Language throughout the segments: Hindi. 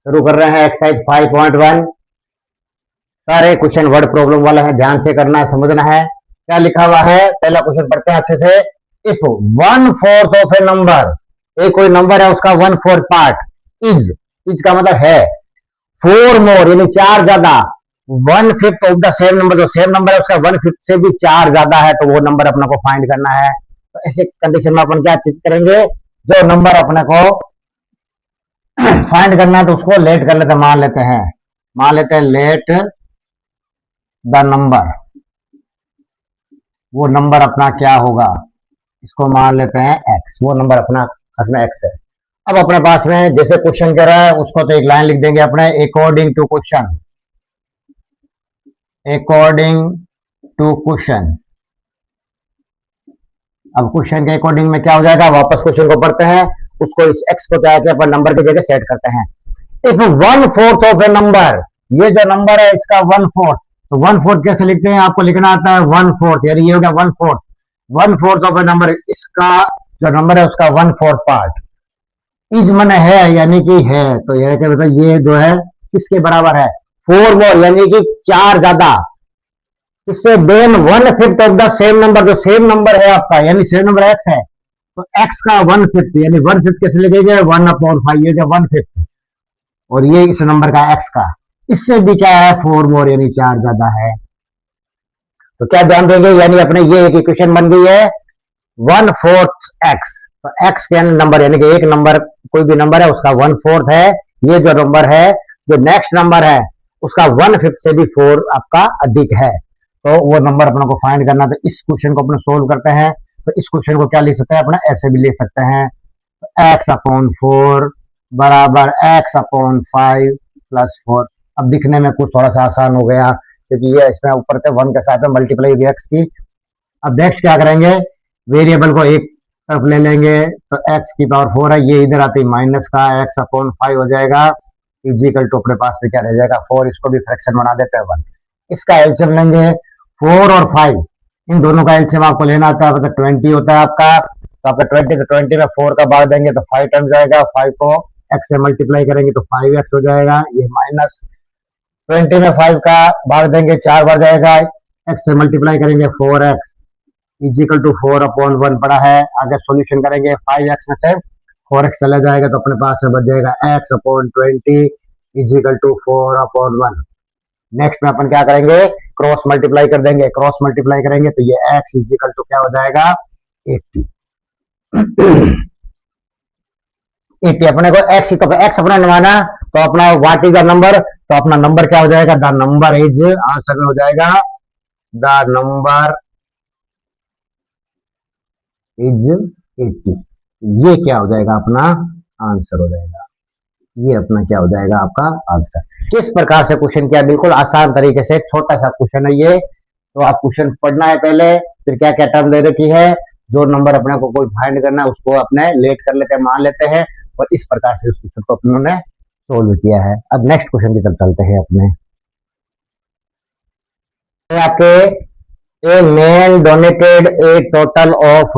शुरू कर रहे हैं एक्सरसाइज 5.1। सारे क्वेश्चन वर्ड प्रॉब्लम वाला है, ध्यान से करना है, समझना है। क्या लिखा हुआ है, पहला क्वेश्चन पढ़ते हैं अच्छे से। इफ 1/4 ऑफ ए नंबर, एक कोई नंबर है उसका 1/4 पार्ट इज का मतलब है 4 मोर यानी 4 ज्यादा 1/5 ऑफ द सेम नंबर, जो सेम नंबर है उसका 1/5 से भी 4 ज्यादा है, तो वो नंबर अपने को फाइंड करना है। तो ऐसे कंडीशन में अपन क्या चीज करेंगे, जो नंबर अपने को फाइंड करना है तो उसको लेट कर लेते हैं, मान लेते हैं लेट द नंबर। वो नंबर अपना क्या होगा, इसको मान लेते हैं एक्स। वो नंबर अपना इसमें एक्स है। अब अपने पास में जैसे क्वेश्चन कह रहा है उसको तो एक लाइन लिख देंगे अपने, according to question, according to question. अब क्वेश्चन के अकॉर्डिंग में क्या हो जाएगा, वापस क्वेश्चन को पढ़ते हैं, उसको इस एक्स को क्या है अपन नंबर की जगह सेट करते हैं। इफ 1/4 ऑफ ए नंबर, ये जो नंबर है इसका 1/4, तो 1/4 कैसे लिखते हैं, आपको लिखना आता है 1/4, यानी ये हो गया 1/4। 1/4 ऑफ ए नंबर, इसका जो नंबर है उसका 1/4 पार्ट। इज मन है यानी कि है, तो यह क्या मतलब ये जो है किसके बराबर है, 4 मोर यानी कि 4 ज्यादा, इससे than 1/5 of the same number, जो सेम नंबर है आपका यानी सेम नंबर एक्स है, तो एक्स का 1/5 यानी 1/5 कैसे लिखेंगे 1/5, ये जो 1/5 और ये इस नंबर का एक्स का, इससे भी क्या है 4 मोर यानी 4 ज्यादा है। तो क्या ध्यान देंगे, यानी अपने ये एक इक्वेशन बन गई है 1/4 एक्स। तो एक्स के नंबर यानी कि एक नंबर, कोई भी नंबर है उसका 1/4 है, ये जो नंबर है, जो नेक्स्ट नंबर है उसका 1/5 से भी 4 आपका अधिक है, तो वो नंबर अपने को फाइंड करना। तो इस क्वेश्चन को अपने सोल्व करते हैं, तो इस क्वेश्चन को क्या लिख सकते हैं अपना, ऐसे भी लिख सकते हैं, x/4 बराबर x/5 प्लस 4। अब दिखने में कुछ थोड़ा सा आसान हो गया, क्योंकि ये इसमें ऊपर से 1 के साथ में मल्टीप्लाई होगी एक्स की। अब नेक्स्ट क्या करेंगे, वेरिएबल को एक तरफ ले लेंगे, तो x की पावर 4 है, ये इधर आती माइनस का x/5 हो जाएगा, इजिकल टू अपने पास में क्या रह जाएगा 4, इसको भी फ्रैक्शन बना देते हैं 1। इसका एलसीएम लेंगे 4 और 5, इन दोनों का एलसीएम आपको लेना आता है, मतलब 20 होता है आपका, तो आपका 20, तो 20 में 4 का भाग देंगे तो 5 टाइम जाएगा, 5 को x से मल्टीप्लाई करेंगे तो 5x हो जाएगा, ये माइनस 20 में 5 का भाग देंगे 4 बार जाएगा, x से मल्टीप्लाई करेंगे 4x इजिकल टू 4/1 पड़ा है। आगे सॉल्यूशन करेंगे 5x में से 4x चला जाएगा, तो अपने पास में बच जाएगा x/20 इजिकल टू 4/1। नेक्स्ट में अपन क्या करेंगे, क्रॉस मल्टीप्लाई कर देंगे, क्रॉस मल्टीप्लाई करेंगे तो ये x इजिकल टू क्या हो जाएगा 80। 80 अपने को x, तो x अपना निभाना, तो अपना व्हाट इज द नंबर, तो अपना नंबर क्या हो जाएगा, द नंबर इज, आंसर में हो जाएगा द नंबर इज 80। ये क्या हो जाएगा अपना आंसर हो जाएगा, ये अपना क्या हो जाएगा आपका आंसर। किस प्रकार से क्वेश्चन किया, बिल्कुल आसान तरीके से, छोटा सा क्वेश्चन है ये, तो आप क्वेश्चन पढ़ना है पहले, फिर क्या क्या टर्म दे रखी है, जो नंबर अपने को कोई फाइंड करना है उसको अपने लेट कर लेते हैं, मान लेते हैं, और इस प्रकार से उस क्वेश्चन को अपने सोल्व किया है। अब नेक्स्ट क्वेश्चन की तरफ चलते हैं अपने। आपके a man donated a total of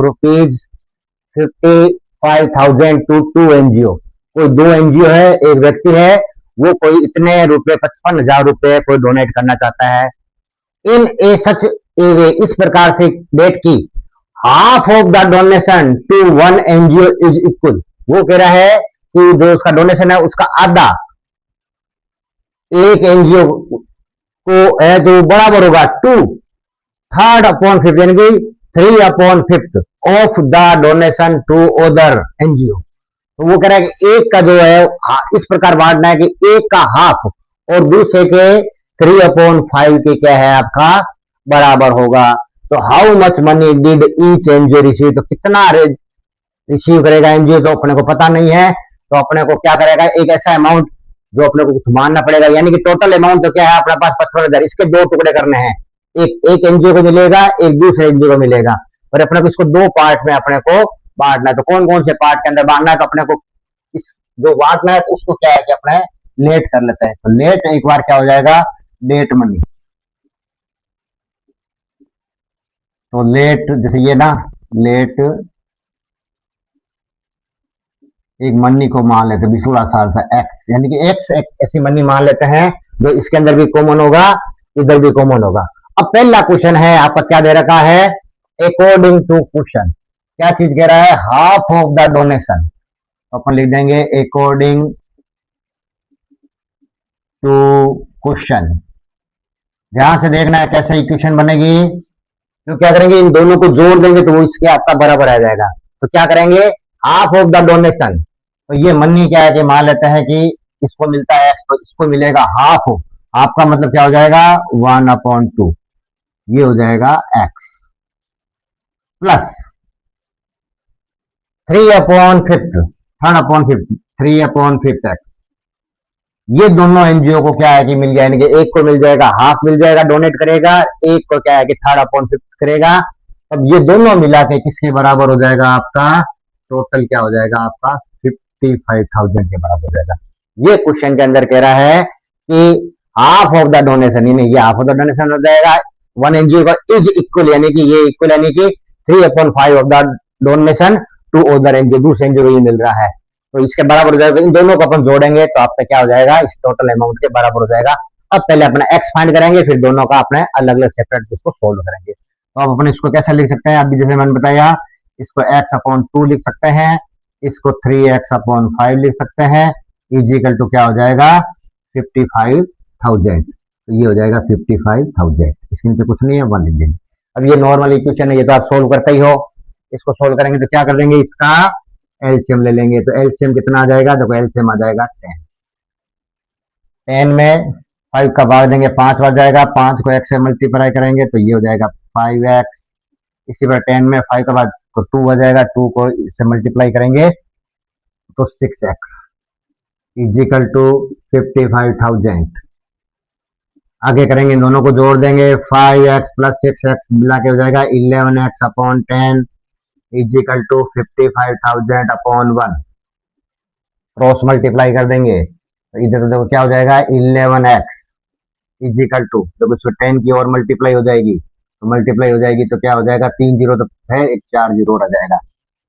₹55,000 to 2 NGO. कोई 2 एनजीओ है, एक व्यक्ति है, वो कोई इतने रुपए 55,000 रुपए कोई डोनेट करना चाहता है। इन ए सच ए वे, इस प्रकार से डेट की half of the donation to 1 NGO is equal. वो कह रहा है कि जो उसका डोनेशन है उसका आधा एक एनजीओ को है जो बराबर होगा 2/3 यानी कि 3/5 of the donation to other NGO. तो वो कह रहा है कि एक का जो है इस प्रकार बांटना है कि एक का हाफ और दूसरे के 3/5 के क्या है आपका बराबर होगा। तो how much money did each NGO receive, तो कितना रिसीव करेगा एनजीओ, तो अपने को पता नहीं है, तो अपने को क्या करेगा, एक ऐसा अमाउंट जो अपने को कुछ मानना पड़ेगा, यानी कि टोटल अमाउंट तो क्या है अपने पास 55,000, इसके 2 टुकड़े करने हैं, एक एनजीओ को मिलेगा, एक दूसरे एनजीओ को मिलेगा, और अपने को इसको 2 पार्ट में अपने को बांटना है। तो कौन कौन से पार्ट के अंदर बांटना है, तो अपने को इस जो बांटना है तो उसको क्या है कि अपने लेट कर लेते हैं। तो लेट एक बार क्या हो जाएगा, लेट मनी, तो लेट जैसे ये ना, लेट एक मनी को मान लेते हैं बिल्कुल आसान सा एक्स, यानी कि एक्स एक ऐसी मनी मान लेते हैं जो इसके अंदर भी कॉमन होगा, इधर भी कॉमन होगा। अब पहला क्वेश्चन है आपका, क्या दे रखा है, अकॉर्डिंग टू क्वेश्चन, क्या चीज कह रहा है, हाफ ऑफ द डोनेशन। तो अपन लिख देंगे अकॉर्डिंग टू क्वेश्चन। ध्यान से देखना है कैसे इक्वेशन बनेगी। तो क्या करेंगे, इन दोनों को जोड़ देंगे तो वो इसके आपका बराबर आ जाएगा। तो क्या करेंगे, हाफ ऑफ द डोनेशन, तो ये मनी क्या है कि मान लेते हैं कि इसको मिलता है एक्स, तो इसको मिलेगा हाफ ऑफ, हाफ का मतलब क्या हो जाएगा 1/2, ये हो जाएगा एक्स, प्लस 3/5, 3/5, 3/5 एक्स। ये दोनों एनजीओ को क्या है कि मिल गया, यानी कि एक को मिल जाएगा हाफ मिल जाएगा डोनेट करेगा, एक को क्या है कि 3/5 करेगा। अब ये दोनों मिला के किसके बराबर हो जाएगा आपका, टोटल क्या हो जाएगा आपका 55,000 के बराबर हो जाएगा। ये क्वेश्चन के अंदर कह रहा है कि हाफ ऑफ द डोनेशन, यानी ये हाफ ऑफ द डोनेशन हो जाएगा, वन एनजीओ का इज इक्वल, यानी कि ये इक्वल, यानी कि 3/5 of the donation to other NGO, दूसरे एनजीओ को ये मिल रहा है, तो इसके बराबर हो जाएगा। इन दोनों को अपन जोड़ेंगे तो आपका क्या हो जाएगा, इस टोटल अमाउंट के बराबर हो जाएगा। अब पहले अपना एक्स फाइंड करेंगे, फिर दोनों का अपने अलग अलग सेपरेट इसको सोल्व करेंगे। तो अब अपन इसको कैसे लिख सकते हैं, अभी जैसे मैंने बताया, इसको x/2 लिख सकते हैं, इसको 3x/5 लिख सकते हैं, इजिकल टू क्या हो जाएगा 55,000। तो ये हो जाएगा 55,000, इसके नीचे कुछ नहीं है, 1 लिख देंगे। अब ये नॉर्मल इक्वेशन है, ये तो आप सोल्व करते ही हो। इसको सोल्व करेंगे तो क्या कर देंगे, इसका एलसीएम ले लेंगे। तो एलसीएम कितना आ जाएगा, देखो एलसीएम आ जाएगा 10। 10 में 5 का भाग देंगे 5 बच जाएगा, 5 को x से मल्टीप्लाई करेंगे तो ये हो जाएगा 5x। इसी पर 10 में 5 का बाद तो 2 बच जाएगा, 2 को इससे मल्टीप्लाई करेंगे तो 6x इजिकल टू 55,000। आगे करेंगे, दोनों को जोड़ देंगे, 5x प्लस 6x मिला के हो जाएगा 11x/10 is equal to 55,000/1। Cross multiply कर देंगे तो इधर तो देखो क्या हो जाएगा 11x इजिकल टू, जब इसमें 10 की और मल्टीप्लाई हो जाएगी तो मल्टीप्लाई हो जाएगी तो क्या हो जाएगा 3 जीरो तो है, एक 4 जीरो रह जाएगा।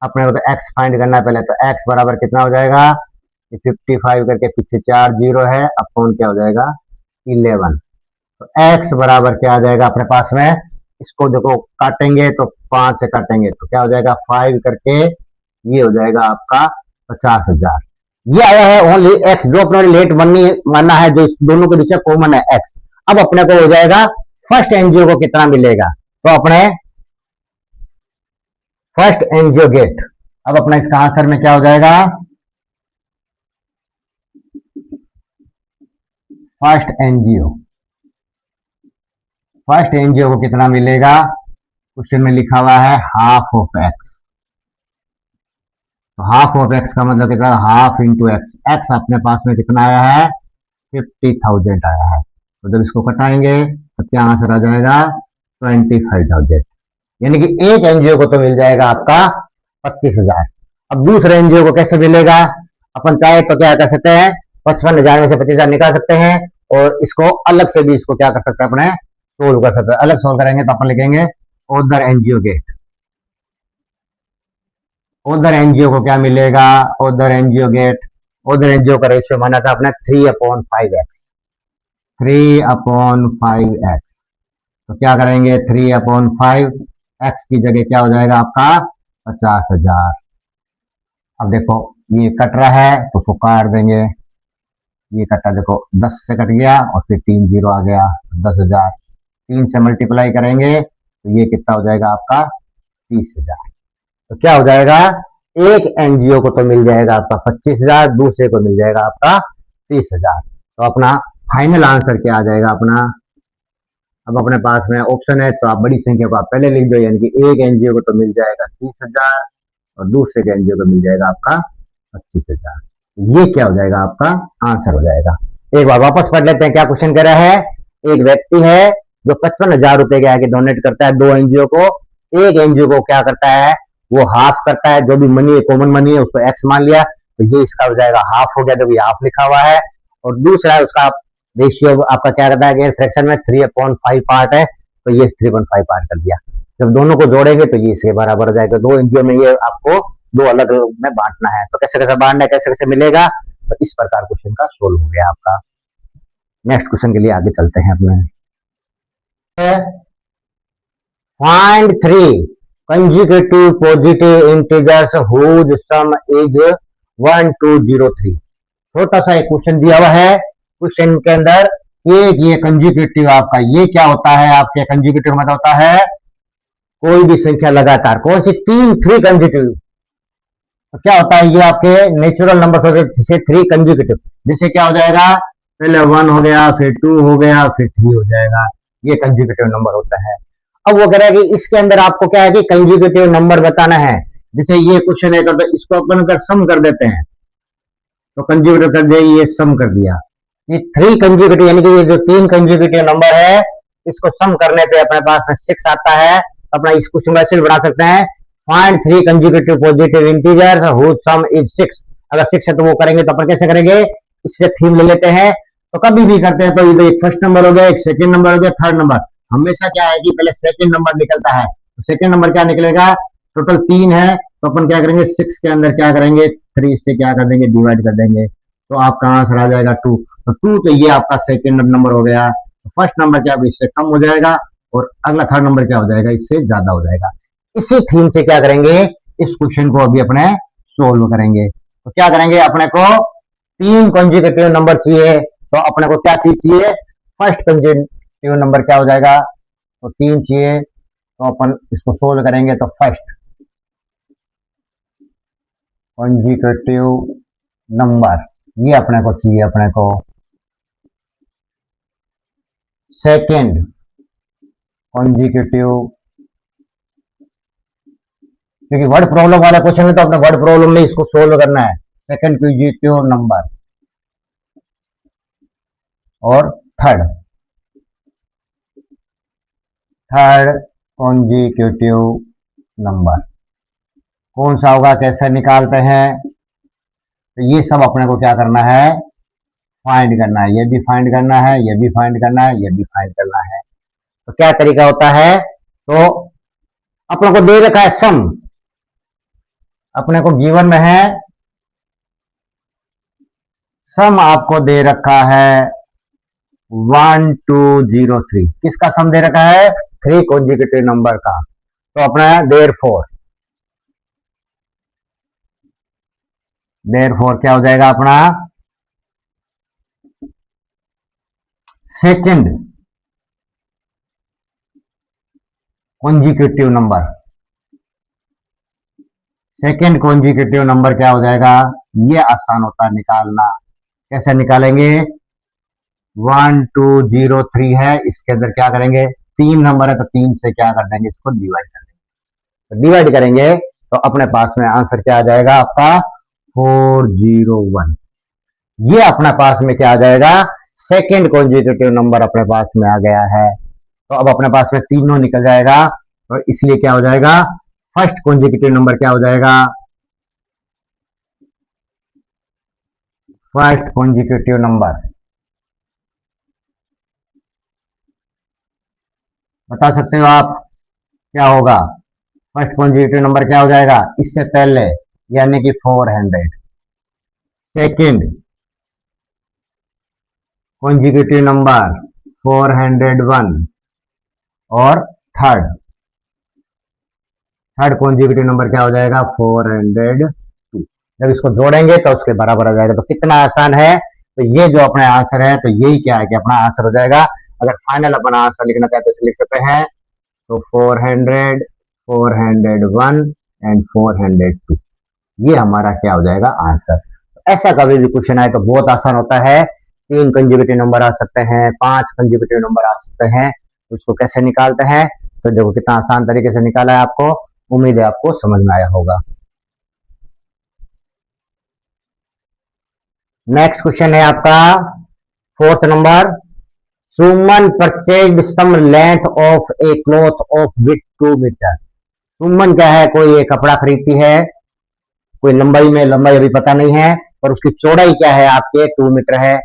अपने को तो x फाइंड करना है पहले, तो x बराबर कितना हो जाएगा, 55 करके पीछे 4 जीरो है, अपॉन क्या हो जाएगा 11। तो x बराबर क्या आ जाएगा अपने पास में, इसको देखो काटेंगे तो 5 से काटेंगे तो क्या हो जाएगा 5 करके, ये हो जाएगा आपका 50,000। ये आया है ओनली x, जो अपने लेट मानना है, जो दोनों के बीच कॉमन है x। अब अपने को हो जाएगा फर्स्ट एनजीओ को कितना मिलेगा, तो अपने फर्स्ट एनजीओ गेट। अब अपना इसका आंसर में क्या हो जाएगा, फर्स्ट एनजीओ, फर्स्ट एनजीओ को कितना मिलेगा, क्वेश्चन में लिखा हुआ है हाफ ऑफ एक्स। तो हाफ ऑफ एक्स का मतलब कितना, हाफ इंटू एक्स। एक्स अपने पास में कितना आया है 50,000 आया है, तो जब इसको कटाएंगे तो क्या आंसर आ जाएगा 25,000। यानी कि एक एनजीओ को तो मिल जाएगा आपका 25,000। अब दूसरे एनजीओ को कैसे मिलेगा, अपन चाहे तो क्या कर सकते हैं 55,000 में से 25,000 निकाल सकते हैं, और इसको अलग से भी इसको क्या कर सकते हैं अपने सोल्व कर सकते हैं। अलग सोल्व करेंगे तो अपन लिखेंगे other NGO get. Other NGO को क्या मिलेगा, other NGO get, other NGO का रेशियो माना था अपने 3/5x, 3/5x। तो क्या करेंगे 3/5, x की जगह क्या हो जाएगा आपका 50,000। अब देखो ये कट रहा है तो उसको काट देंगे, ये कटा देखो 10 से कट गया और फिर 3 जीरो आ गया, 10,000। 3 से मल्टीप्लाई करेंगे तो ये कितना हो जाएगा आपका 30,000। तो क्या हो जाएगा, एक एनजीओ को तो मिल जाएगा आपका 25,000, दूसरे को मिल जाएगा आपका 30,000। तो अपना फाइनल आंसर क्या आ जाएगा अपना, अब अपने पास में ऑप्शन है तो आप बड़ी संख्या को आप पहले लिख दो, यानी कि एक एनजीओ को तो मिल जाएगा 30,000 और दूसरे के एनजीओ को मिल जाएगा आपका 25,000। ये क्या हो जाएगा आपका आंसर हो जाएगा। एक बार वापस पढ़ लेते हैं क्या क्वेश्चन कह रहा है। एक व्यक्ति है जो 55,000 रुपए के आगे डोनेट करता है 2 एनजीओ को। एक एनजीओ को क्या करता है, वो हाफ करता है, जो भी मनी है कॉमन मनी है उसको एक्स मान लिया, तो ये इसका हो जाएगा हाफ हो गया, जब ये हाफ लिखा हुआ है। और दूसरा उसका रेशियो आपका क्या करता है, फ्रैक्शन में 3/5 पार्ट है, तो ये 3/5 पार्ट कर दिया। जब दोनों को जोड़ेंगे तो ये इसके बराबर हो जाएगा। 2 एनजीओ में ये आपको दो अलग में बांटना है। तो कैसे कैसे बांटना है, कैसे कैसे मिलेगा, तो इस प्रकार क्वेश्चन का सोल्व हो गया आपका। नेक्स्ट क्वेश्चन के लिए आगे चलते हैं अपने। Find 3 consecutive positive integers whose sum is 1203। छोटा सा एक क्वेश्चन दिया हुआ है, क्वेश्चन के अंदर ये कंसेक्यूटिव आपका ये क्या होता है, आपके कंसेक्यूटिव मतलब होता है कोई भी संख्या लगातार, कौन सी, 3 कंसेक्यूटिव। तो क्या होता है, ये आपके नेचुरल नंबर होते हैं, जैसे 3 कंसेक्यूटिव, जैसे क्या हो जाएगा, पहले 1 हो गया, फिर 2 हो गया, फिर 3 हो जाएगा, ये कंसेक्यूटिव नंबर होता है। अब वो कह रहा है कि इसके अंदर आपको क्या है कि कंसेक्यूटिव नंबर बताना है। जैसे ये क्वेश्चन है तो इसको अपन अगर सम कर देते हैं तो कंसेक्यूटिव कर दिया, ये सम कर दिया, ये 3 कंसेक्यूटिव यानी कि ये जो 3 कंसेक्यूटिव नंबर है इसको सम करने पे अपने पास में 6 आता है। अपना इस क्वेश्चन ऐसे बना सकते हैं, find 3 consecutive positive integers whose sum is 6। अगर 6 है तो वो करेंगे तो अपन कैसे करेंगे, इससे थीम ले लेते हैं। तो कभी भी करते हैं तो ये एक फर्स्ट नंबर हो गया, एक सेकंड नंबर हो गया, थर्ड नंबर। हमेशा क्या है कि पहले सेकंड नंबर निकलता है, तो सेकंड नंबर क्या निकलेगा, टोटल 3 है तो अपन क्या करेंगे 6 के अंदर क्या करेंगे 3 से क्या कर देंगे डिवाइड कर देंगे, तो आपका आंसर आ जाएगा 2। तो 2 तो ये आपका सेकंड नंबर हो गया। तो फर्स्ट नंबर क्या होगा, इससे कम हो जाएगा, और अगला थर्ड नंबर क्या हो जाएगा, इससे ज्यादा हो जाएगा। इसी थीम से क्या करेंगे, इस क्वेश्चन को अभी अपने सोल्व करेंगे। तो क्या करेंगे, अपने को 3 कंसेक्यूटिव नंबर चाहिए, तो अपने को क्या चीज चाहिए, फर्स्ट कंसेक्यूटिव नंबर क्या हो जाएगा, तो 3 चाहिए, तो अपन इसको सोल्व करेंगे। तो फर्स्ट कंसेक्यूटिव नंबर ये अपने को चाहिए, अपने को सेकंड कंसेक्यूटिव, क्योंकि वर्ड प्रॉब्लम वाला क्वेश्चन है तो अपने वर्ड प्रॉब्लम में इसको सोल्व करना है। सेकंड कंसेक्यूटिव नंबर और थर्ड कंसेक्यूटिव नंबर कौन सा होगा, कैसे निकालते हैं, तो ये सब अपने को क्या करना है, फाइंड करना है। ये भी फाइंड करना है, ये भी फाइंड करना है, ये भी फाइंड करना है। तो क्या तरीका होता है, तो अपने को दे रखा है सम, अपने को गिवन में है सम, आपको दे रखा है 1203। किसका सम दे रखा है, 3 कंसेक्यूटिव नंबर का। तो अपना देयरफॉर क्या हो जाएगा अपना, second consecutive number, second consecutive number क्या हो जाएगा, ये आसान होता है निकालना। कैसे निकालेंगे, 1203 है, इसके अंदर क्या करेंगे, 3 नंबर है तो 3 से क्या कर देंगे, इसको डिवाइड कर देंगे। तो डिवाइड करेंगे तो अपने पास में आंसर क्या आ जाएगा आपका 401। ये अपने पास में क्या आ जाएगा, सेकंड कंसेक्यूटिव नंबर अपने पास में आ गया है। तो अब अपने पास में तीनों निकल जाएगा, तो इसलिए क्या हो जाएगा, फर्स्ट कंसेक्यूटिव नंबर क्या हो जाएगा, फर्स्ट कंसेक्यूटिव नंबर बता सकते हो आप क्या होगा, फर्स्ट कंसेक्यूटिव नंबर क्या हो जाएगा, इससे पहले यानी कि 400, सेकंड कंसेक्यूटिव नंबर 401 और थर्ड कंसेक्यूटिव नंबर क्या हो जाएगा 402। जब इसको जोड़ेंगे तो उसके बराबर आ जाएगा। तो कितना आसान है, तो ये जो अपना आंसर है तो यही क्या है कि अपना आंसर हो जाएगा। अगर फाइनल अपना आंसर लिखना चाहते तो लिख सकते हैं, तो 400, 401 एंड 402, ये हमारा क्या हो जाएगा आंसर। ऐसा कभी भी क्वेश्चन आए तो बहुत आसान होता है, 3 कंसेक्यूटिव नंबर आ सकते हैं, 5 कंसेक्यूटिव नंबर आ सकते हैं, तो उसको कैसे निकालते हैं, तो देखो कितना आसान तरीके से निकाला है आपको। उम्मीद है आपको समझ में आया होगा। नेक्स्ट क्वेश्चन है आपका 4th number, Suman purchase some length of a cloth of with 2 metre. Suman क्या है, कोई एक कपड़ा खरीदती है, कोई लंबाई में, लंबाई अभी पता नहीं है, और उसकी चौड़ाई क्या है आपके 2 मीटर है।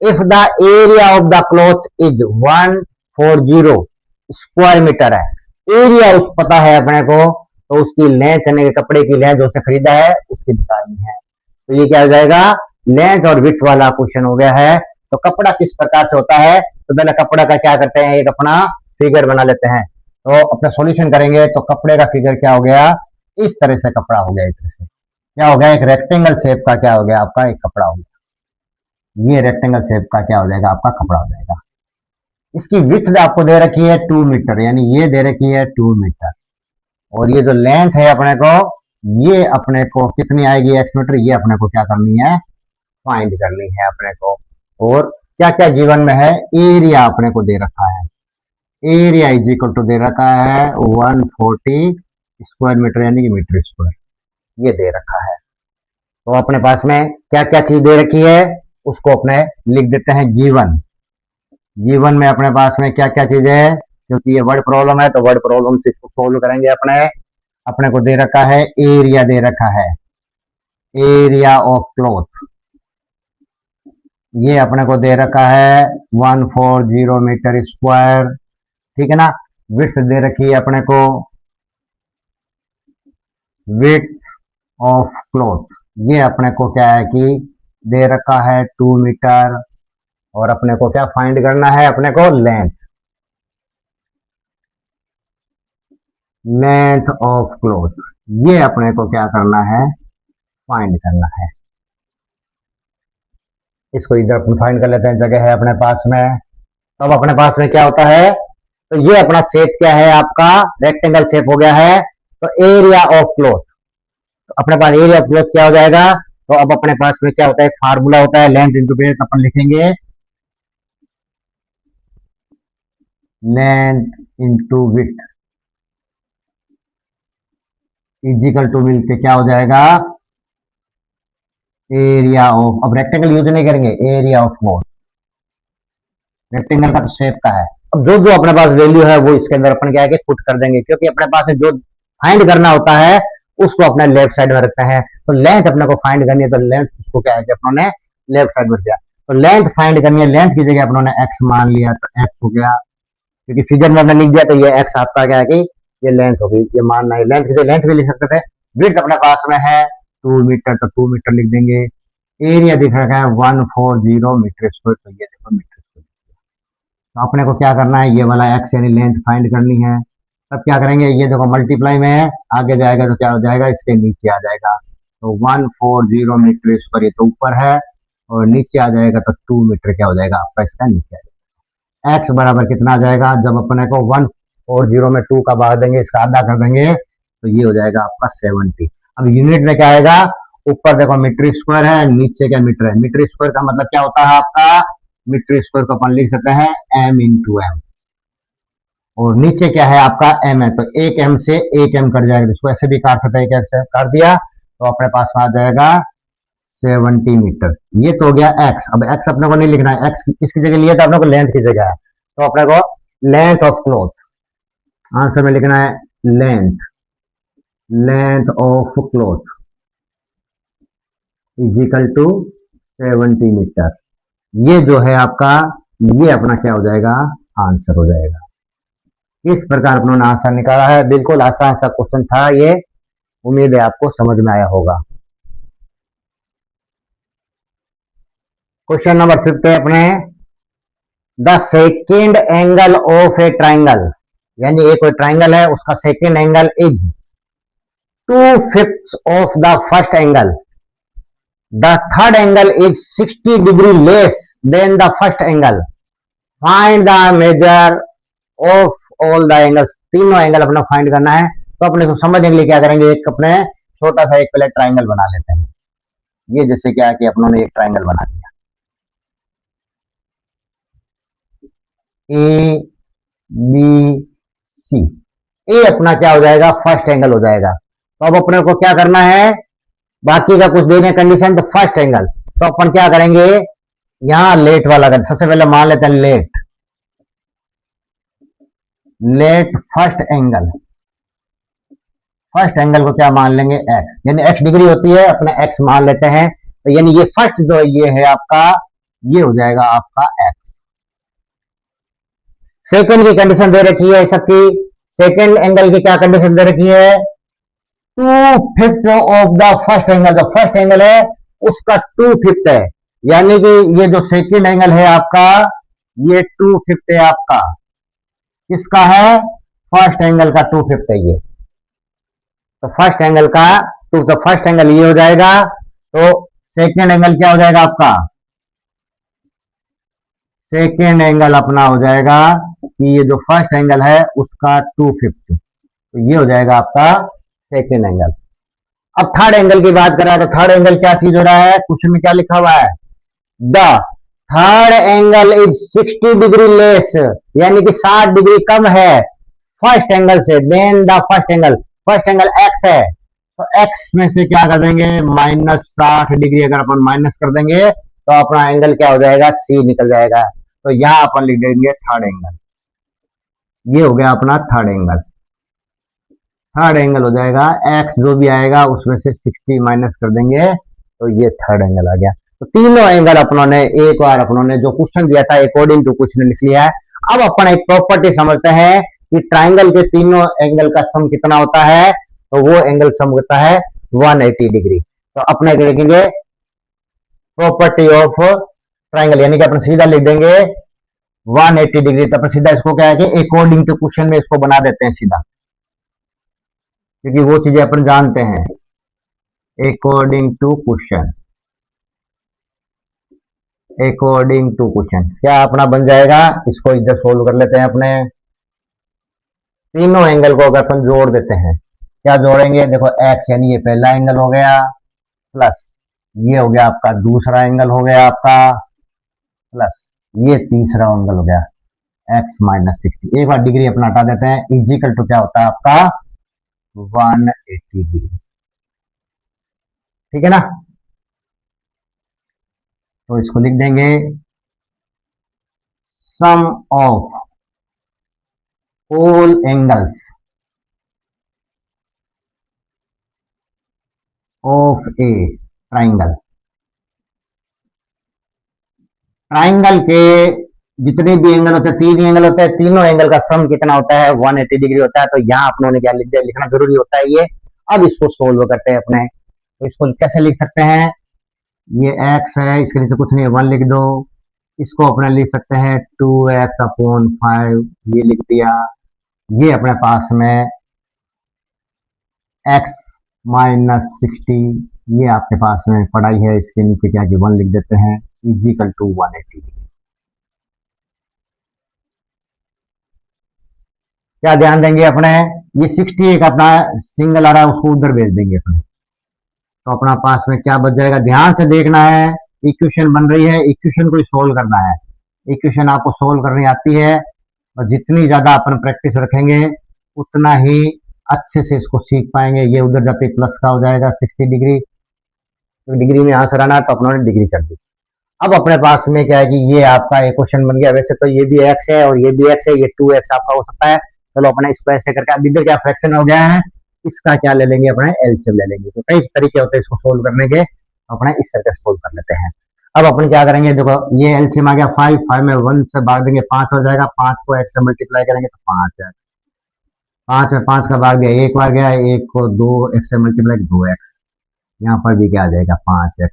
If the area of the cloth is 140 square metre है, एरिया उस पता है अपने को, तो उसकी लेंथ यानी कि कपड़े की लेंथ जो उसने खरीदा है उसकी निकालनी है। तो ये क्या हो जाएगा, लेंथ और विड्थ वाला क्वेश्चन हो गया है। तो कपड़ा किस प्रकार से होता है, तो पहले कपड़ा का क्या करते हैं, एक अपना फिगर बना लेते हैं। तो अपना सॉल्यूशन करेंगे तो कपड़े का फिगर क्या हो गया, इस तरह से कपड़ा हो गया, इस तरह से क्या हो गया, एक रेक्टेंगल शेप का क्या हो गया आपका एक कपड़ा हो गया। ये रेक्टेंगल शेप का क्या हो जाएगा आपका कपड़ा हो जाएगा। इसकी विड्थ आपको दे रखी है 2 मीटर, यानी ये दे रखी है 2 मीटर, और ये जो लेंथ है अपने को, ये अपने को कितनी आएगी एक्स मीटर, ये अपने को क्या करनी है, फाइंड करनी है अपने को। और क्या क्या जीवन में है, एरिया अपने को दे रखा है, एरिया इज इक्वल टू दे रखा है 140 स्क्वायर मीटर यानी कि मीटर स्क्वायर, ये दे रखा है। तो अपने पास में क्या क्या चीज दे रखी है उसको अपने लिख देते हैं गिवन। गिवन में अपने पास में क्या क्या चीज है, क्योंकि ये वर्ड प्रॉब्लम है तो वर्ड प्रॉब्लम से इसको सोल्व करेंगे। अपने को दे रखा है एरिया, दे रखा है एरिया ऑफ क्लॉथ, ये अपने को दे रखा है 140 मीटर स्क्वायर, ठीक है ना। विड्थ दे रखी है अपने को, विड्थ ऑफ क्लॉथ, ये अपने को क्या है कि दे रखा है 2 मीटर, और अपने को क्या फाइंड करना है, अपने को लेंथ, लेंथ ऑफ क्लॉथ, ये अपने को क्या करना है, फाइंड करना है। इसको इधर फाइंड कर लेते हैं, जगह है अपने पास में। तो अब अपने पास में क्या होता है, तो ये अपना शेप क्या है आपका, रेक्टेंगल शेप हो गया है। तो एरिया ऑफ क्लॉथ, तो अपने पास एरिया ऑफ क्लॉथ क्या हो जाएगा, तो अब अपने पास में क्या होता है, फार्मूला होता है लेंथ इंटू ब्रेथ, अपन लिखेंगे length into width equal to मिलके क्या हो जाएगा, एरिया ऑफ, अब रेक्टेंगल यूज नहीं करेंगे, एरिया ऑफ क्लॉथ, रेक्टेंगल का तो शेप का है। अब जो जो अपने पास वैल्यू है वो इसके अंदर अपन क्या है कि पुट कर देंगे, क्योंकि अपने पास जो फाइंड करना होता है उसको अपने लेफ्ट साइड में रखते हैं। तो लेंथ अपने को फाइंड करनी है, तो लेंथ उसको क्या है कि अपनों ने लेफ्ट साइड में दिया। तो लेंथ फाइंड करनी है, लेंथ की जगह अपनों ने एक्स मान लिया, तो एक्स हो गया, क्योंकि फिगर में हमने लिख दिया तो ये एक्स आपका क्या है कि ये लेंथ होगी, ये मानना है। लेंथ की जगह लेंथ भी लिख सकते थे। विड्थ अपने पास में है 2 मीटर, तो 2 मीटर लिख देंगे। एरिया दिख रखा है 140 मीटर स्क्वायर, तो ये देखो मीटर स्क्वायर। तो अपने को क्या करना है, ये वाला एक्स यानी लेंथ फाइंड करनी है। तब क्या करेंगे, ये देखो मल्टीप्लाई में है, आगे जाएगा तो क्या हो जाएगा, इसके नीचे आ जाएगा। तो 140 मीटर स्क्वायर ये तो ऊपर है, और नीचे आ जाएगा तो 2 मीटर क्या हो जाएगा आपका, इसका नीचे आ जाएगा। एक्स बराबर कितना आ जाएगा, जब अपने को 140 में 2 का भाग देंगे, इसका आधा कर देंगे, तो ये हो जाएगा आपका 70। अब यूनिट में क्या आएगा, ऊपर देखो मीटर स्क्वायर है, नीचे क्या मीटर है। मीटर स्क्वायर का मतलब क्या होता है आपका, मीटर स्क्वायर को अपन लिख सकते हैं एम इंटू एम, और नीचे क्या है आपका एम है, तो एक एम से एक एम कट जाएगा, इसको ऐसे भी काट सकते हैं, कैसे काट दिया, तो अपने पास में आ जाएगा 70 मीटर। ये तो हो गया एक्स। अब एक्स अपने को नहीं लिखना है, एक्स किसकी जगह लिया था अपने को, लेंथ की जगह है। तो अपने को लेंथ ऑफ क्लॉथ आंसर में लिखना है length, length of cloth equal to 70 metre. ये जो है आपका, ये अपना क्या हो जाएगा, आंसर हो जाएगा। इस प्रकार अपने आंसर निकाला है। बिल्कुल आसान सा क्वेश्चन था ये, उम्मीद है आपको समझ में आया होगा। क्वेश्चन नंबर 5 है अपने, the second angle of a triangle, यानी एक कोई ट्राइंगल है उसका second angle is 2/5 of the first angle, the third angle is 60 degree less than the first angle, find the measure of all the angles. तीनों एंगल अपना फाइंड करना है। तो अपने को समझने के लिए क्या करेंगे, एक अपने छोटा सा एक पहले ट्राइंगल बना लेते हैं। ये जैसे क्या है कि अपनों ने एक ट्राइंगल बना दिया, ए बी सी। ए अपना क्या हो जाएगा, फर्स्ट एंगल हो जाएगा। तो अब अपने को क्या करना है, बाकी का कुछ देने कंडीशन, तो फर्स्ट एंगल। तो अपन क्या करेंगे, यहां लेट वाला कर, सबसे पहले मान लेते हैं let, let first angle. First angle को क्या मान लेंगे, एक्स, यानी एक्स डिग्री होती है, अपने एक्स मान लेते हैं। तो यानी ये फर्स्ट जो ये है आपका, ये हो जाएगा आपका एक्स। सेकंड की कंडीशन दे रखी है सबकी, सेकंड एंगल की क्या कंडीशन दे रखी है, 2/5 ऑफ द फर्स्ट एंगल, जो फर्स्ट एंगल है उसका 2/5 है, यानी कि ये जो सेकेंड एंगल है आपका, ये 2/5 है आपका, किसका है, फर्स्ट एंगल का 2/5 है ये। तो फर्स्ट एंगल का तो फर्स्ट एंगल ये हो जाएगा, तो सेकेंड एंगल क्या हो जाएगा आपका, सेकेंड एंगल अपना हो जाएगा कि ये जो फर्स्ट एंगल है उसका 2/5, तो ये हो जाएगा आपका सेकेंड एंगल। अब थर्ड एंगल की बात करें तो थर्ड एंगल क्या चीज हो रहा है, क्वेश्चन में क्या लिखा हुआ है, the third angle is 60 degree less, यानी कि 60 डिग्री कम है फर्स्ट एंगल से, then the first angle x है, तो एक्स में से क्या कर देंगे, -60 डिग्री अगर अपन माइनस कर देंगे तो अपना एंगल क्या हो जाएगा, सी निकल जाएगा। तो यहां अपन लिख देंगे थर्ड एंगल, ये हो गया अपना थर्ड एंगल। थर्ड एंगल हो जाएगा एक्स जो भी आएगा उसमें से 60 माइनस कर देंगे, तो ये थर्ड एंगल आ गया। तो तीनों एंगल अपनों ने एक बार अपनों ने जो क्वेश्चन दिया था अकॉर्डिंग टू क्वेश्चन लिख लिया है। अब अपन एक प्रॉपर्टी समझते हैं कि ट्राइंगल के तीनों एंगल का सम कितना होता है, तो वो एंगल सम होता है 180 डिग्री। तो अपने देखेंगे प्रॉपर्टी ऑफ ट्राइंगल, यानी कि अपन सीधा लिख देंगे 180 डिग्री, तो अपन सीधा इसको क्या है कि अकॉर्डिंग टू क्वेश्चन में इसको बना देते हैं सीधा, क्योंकि वो चीजें अपन जानते हैं। According to question, according to question क्या अपना बन जाएगा, इसको इधर सोल्व कर लेते हैं। अपने तीनों एंगल को अगर अपन जोड़ देते हैं, क्या जोड़ेंगे, देखो एक्स यानी ये पहला एंगल हो गया, प्लस ये हो गया आपका दूसरा एंगल हो गया आपका, प्लस ये तीसरा एंगल हो गया एक्स -60। एक बार डिग्री अपना हटा देते हैं, इजिकल टू क्या होता है आपका 180 डिग्री, ठीक है ना। तो इसको लिख देंगे sum of all angles of a triangle, triangle के जितने भी एंगल होते हैं, तीन एंगल होते हैं, तीनों एंगल का सम कितना होता है 180 डिग्री होता है। तो यहाँ अपनों ने क्या लिख दिया, लिखना जरूरी होता है ये। अब इसको सोल्व करते हैं अपने, तो इसको कैसे लिख सकते हैं, ये x है, इसके नीचे कुछ नहीं है 1 लिख दो, इसको अपने लिख सकते हैं 2x/5, ये लिख दिया। ये अपने पास में x -60, ये आपके पास में पढ़ाई है, इसके नीचे क्या कि 1 लिख देते हैं, इजिकल टू 180 डिग्री। क्या ध्यान देंगे अपने, ये 60 एक अपना सिंगल आ रहा है, उसको उधर भेज देंगे अपने, तो अपना पास में क्या बच जाएगा, ध्यान से देखना है। इक्वेशन बन रही है, इक्वेशन को सोल्व करना है। इक्वेशन आपको सोल्व करनी आती है, और जितनी ज्यादा अपन प्रैक्टिस रखेंगे उतना ही अच्छे से इसको सीख पाएंगे। ये उधर जाते प्लस का हो जाएगा 60 डिग्री, तो डिग्री में यहां से रहना है, तो अपनों ने डिग्री कर दी। अब अपने पास में क्या है कि ये आपका एक क्वेश्चन बन गया। वैसे तो ये भी एक्स है और ये भी एक्स है, ये 2x आपका हो सकता है। चलो अपने इसको ऐसे करके, अब इधर क्या फ्रैक्शन हो गया है, इसका क्या ले लेंगे अपने, एलसीएम ले लेंगे। तो कई तरीके होते हैं इसको सोल्व करने के, अपने इस तरह सोल्व कर लेते हैं। अब अपन क्या करेंगे, देखो ये एलसीएम आ गया 5 में 1 से भाग देंगे 5 हो जाएगा, 5 को x से मल्टीप्लाई करेंगे तो 5 है, 5 में 5 का भाग गया, एक बार गया, एक को 2x से मल्टीप्लाई 2x, यहाँ पर भी क्या आ जाएगा 5x,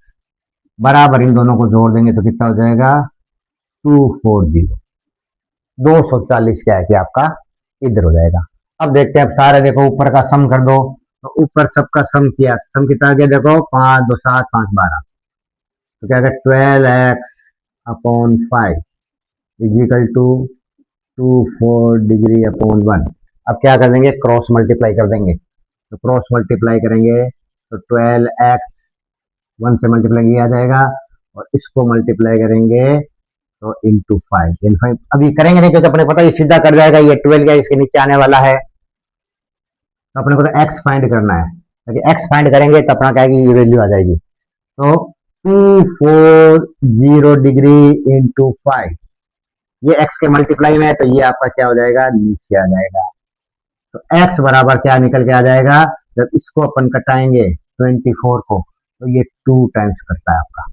बराबर इन दोनों को जोड़ देंगे तो कितना हो जाएगा 240, 240 क्या है कि आपका इधर हो जाएगा। अब देखते हैं, अब सारे देखो ऊपर का सम कर दो, तो ऊपर सबका सम किया, सम कितना आ गया देखो 5 2 7 5 12, तो क्या 12x/5 is equal to 24 degree upon 1। अब क्या कर देंगे, क्रॉस मल्टीप्लाई कर देंगे, तो क्रॉस मल्टीप्लाई करेंगे तो 12x 1 से मल्टीप्लाई किया जाएगा, और इसको मल्टीप्लाई करेंगे तो इंटू 5 अभी करेंगे नहीं, क्योंकि अपने पता ये सीधा कर जाएगा, ये 12 का इसके नीचे आने वाला है, तो अपने को तो x फाइंड करना है, ताकि x फाइंड करेंगे तो अपना क्या है कि ये वैल्यू आ जाएगी। तो 240 डिग्री इंटू 5, ये x के मल्टीप्लाई में है, तो ये आपका क्या हो जाएगा, नीचे आ जाएगा। तो x बराबर क्या निकल के आ जाएगा, जब इसको अपन कटाएंगे 24 को, तो ये 2 टाइम्स करता है आपका,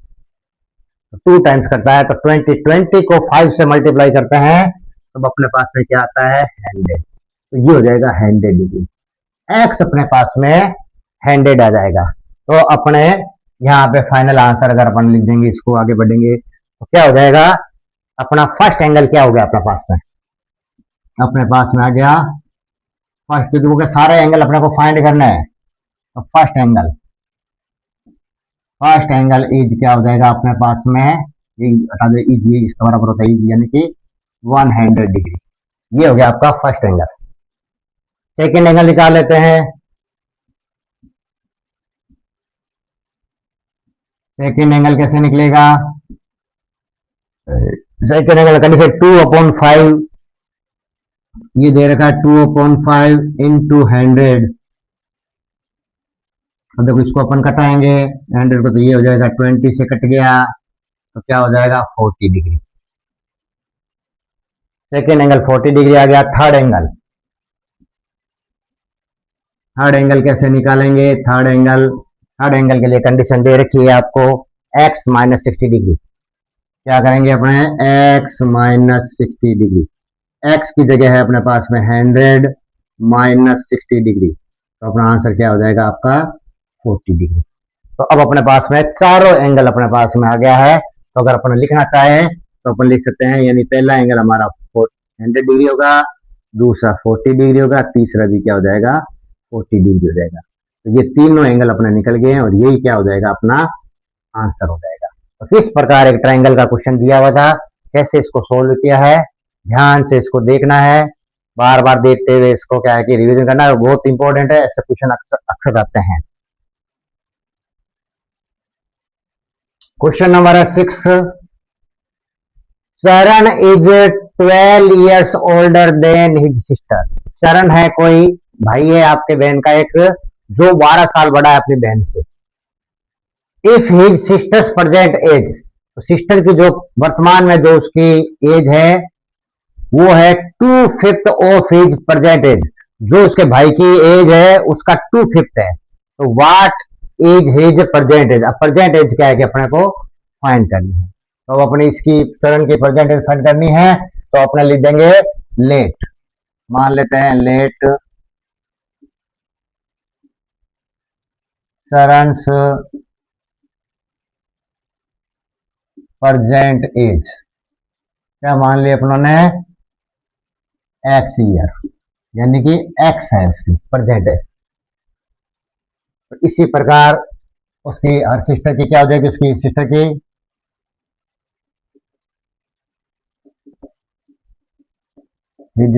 तो 2 टाइम्स करता है, तो 20 को 5 से मल्टीप्लाई करते हैं तो अपने पास में क्या आता है 100, तो ये हो जाएगा 100 डिग्री। x अपने पास में हैंडेड आ जाएगा। तो अपने यहाँ पे फाइनल आंसर अगर अपन लिख देंगे, इसको आगे बढ़ेंगे तो क्या हो जाएगा, अपना फर्स्ट एंगल क्या हो गया अपने पास में, अपने पास में आ गया फर्स्ट। क्योंकि सारे एंगल अपने को फाइंड करना है, तो फर्स्ट एंगल इज क्या हो जाएगा अपने पास में, ये हटा दे, इज ये इसका बराबर होता है इज, यानी कि 100 डिग्री। ये हो गया आपका फर्स्ट एंगल। सेकेंड एंगल निकाल लेते हैं। सेकेंड एंगल कैसे निकलेगा, सेकेंड एंगल कंडीशन 2/5, ये दे रखा है 2/5 इंटू 100। तो देखो इसको अपन कटाएंगे 100 को, तो ये हो जाएगा 20 से कट गया, तो क्या हो जाएगा 40 डिग्री। सेकेंड एंगल 40 डिग्री आ गया। थर्ड एंगल कैसे निकालेंगे, थर्ड एंगल के लिए कंडीशन दे रखी है आपको x माइनस 60 डिग्री। क्या करेंगे अपने, x माइनस 60 डिग्री, x की जगह है अपने पास में 100 माइनस 60 डिग्री, तो अपना आंसर क्या हो जाएगा आपका 40 डिग्री। तो अब अपने पास में चारों एंगल अपने पास में आ गया है। तो अगर अपन लिखना चाहें तो अपन लिख सकते हैं, यानी पहला एंगल हमारा 100 डिग्री होगा, दूसरा 40 डिग्री होगा, तीसरा भी क्या हो जाएगा 40 डिग्री हो जाएगा। तो ये तीनों एंगल अपने निकल गए हैं और यही क्या हो जाएगा अपना आंसर हो जाएगा। तो किस प्रकार एक ट्राइंगल का क्वेश्चन दिया हुआ था, कैसे इसको सोल्व किया है, ध्यान से इसको देखना है, बार बार देखते हुए इसको क्या है कि रिवीजन करना है, बहुत इंपॉर्टेंट है, ऐसे क्वेश्चन अक्सर आते हैं। क्वेश्चन नंबर 6, चरण is 12 years older than his sister। चरण है कोई भाई है आपके बहन का एक, जो 12 साल बड़ा है अपनी बहन से। If his sisters present age, तो सिस्टर की जो वर्तमान में जो उसकी एज है वो है 2/5 ऑफ हिज प्रेजेंट एज, जो उसके भाई की एज है उसका 2/5 है। तो what is his present age, अब प्रेजेंट एज क्या है कि अपने को फाइंड करनी है। तो अब अपनी इसकी चरण की प्रेजेंट एज फाइंड करनी है, तो अपने लिख देंगे लेट, मान लेते हैं लेट चरण's प्रेजेंट एज, क्या मान लिया अपनों ने x ईयर, यानी कि x है उसकी प्रेजेंट एज। तो इसी प्रकार उसकी हर सिस्टर की क्या हो जाएगी, उसकी सिस्टर की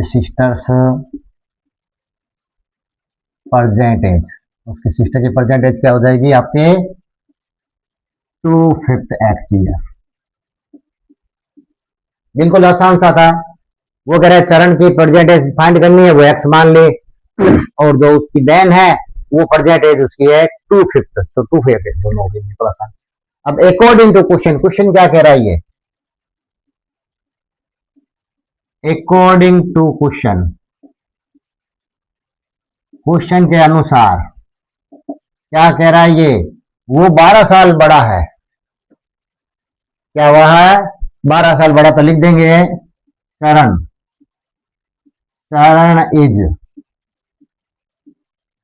सिस्टर्स प्रेजेंट एज, उसकी सिस्टर की प्रेजेंट एज क्या हो जाएगी आपके 2/5 x ईयर। बिल्कुल आसान सा था। वो कह रहे चरण की प्रेजेंट एज फाइंड करनी है, वो x मान ले, और जो उसकी बहन है वो प्रेजेंट एज उसकी है 2/5, तो 2/5 दोनों हो गए, बिल्कुल आसान। अब अकॉर्डिंग टू क्वेश्चन, क्वेश्चन क्या कह रहा है ये, अकॉर्डिंग टू क्वेश्चन, क्वेश्चन के अनुसार क्या कह रहा है ये, वो 12 साल बड़ा है, क्या हुआ है 12 साल बड़ा, तो लिख देंगे Charan is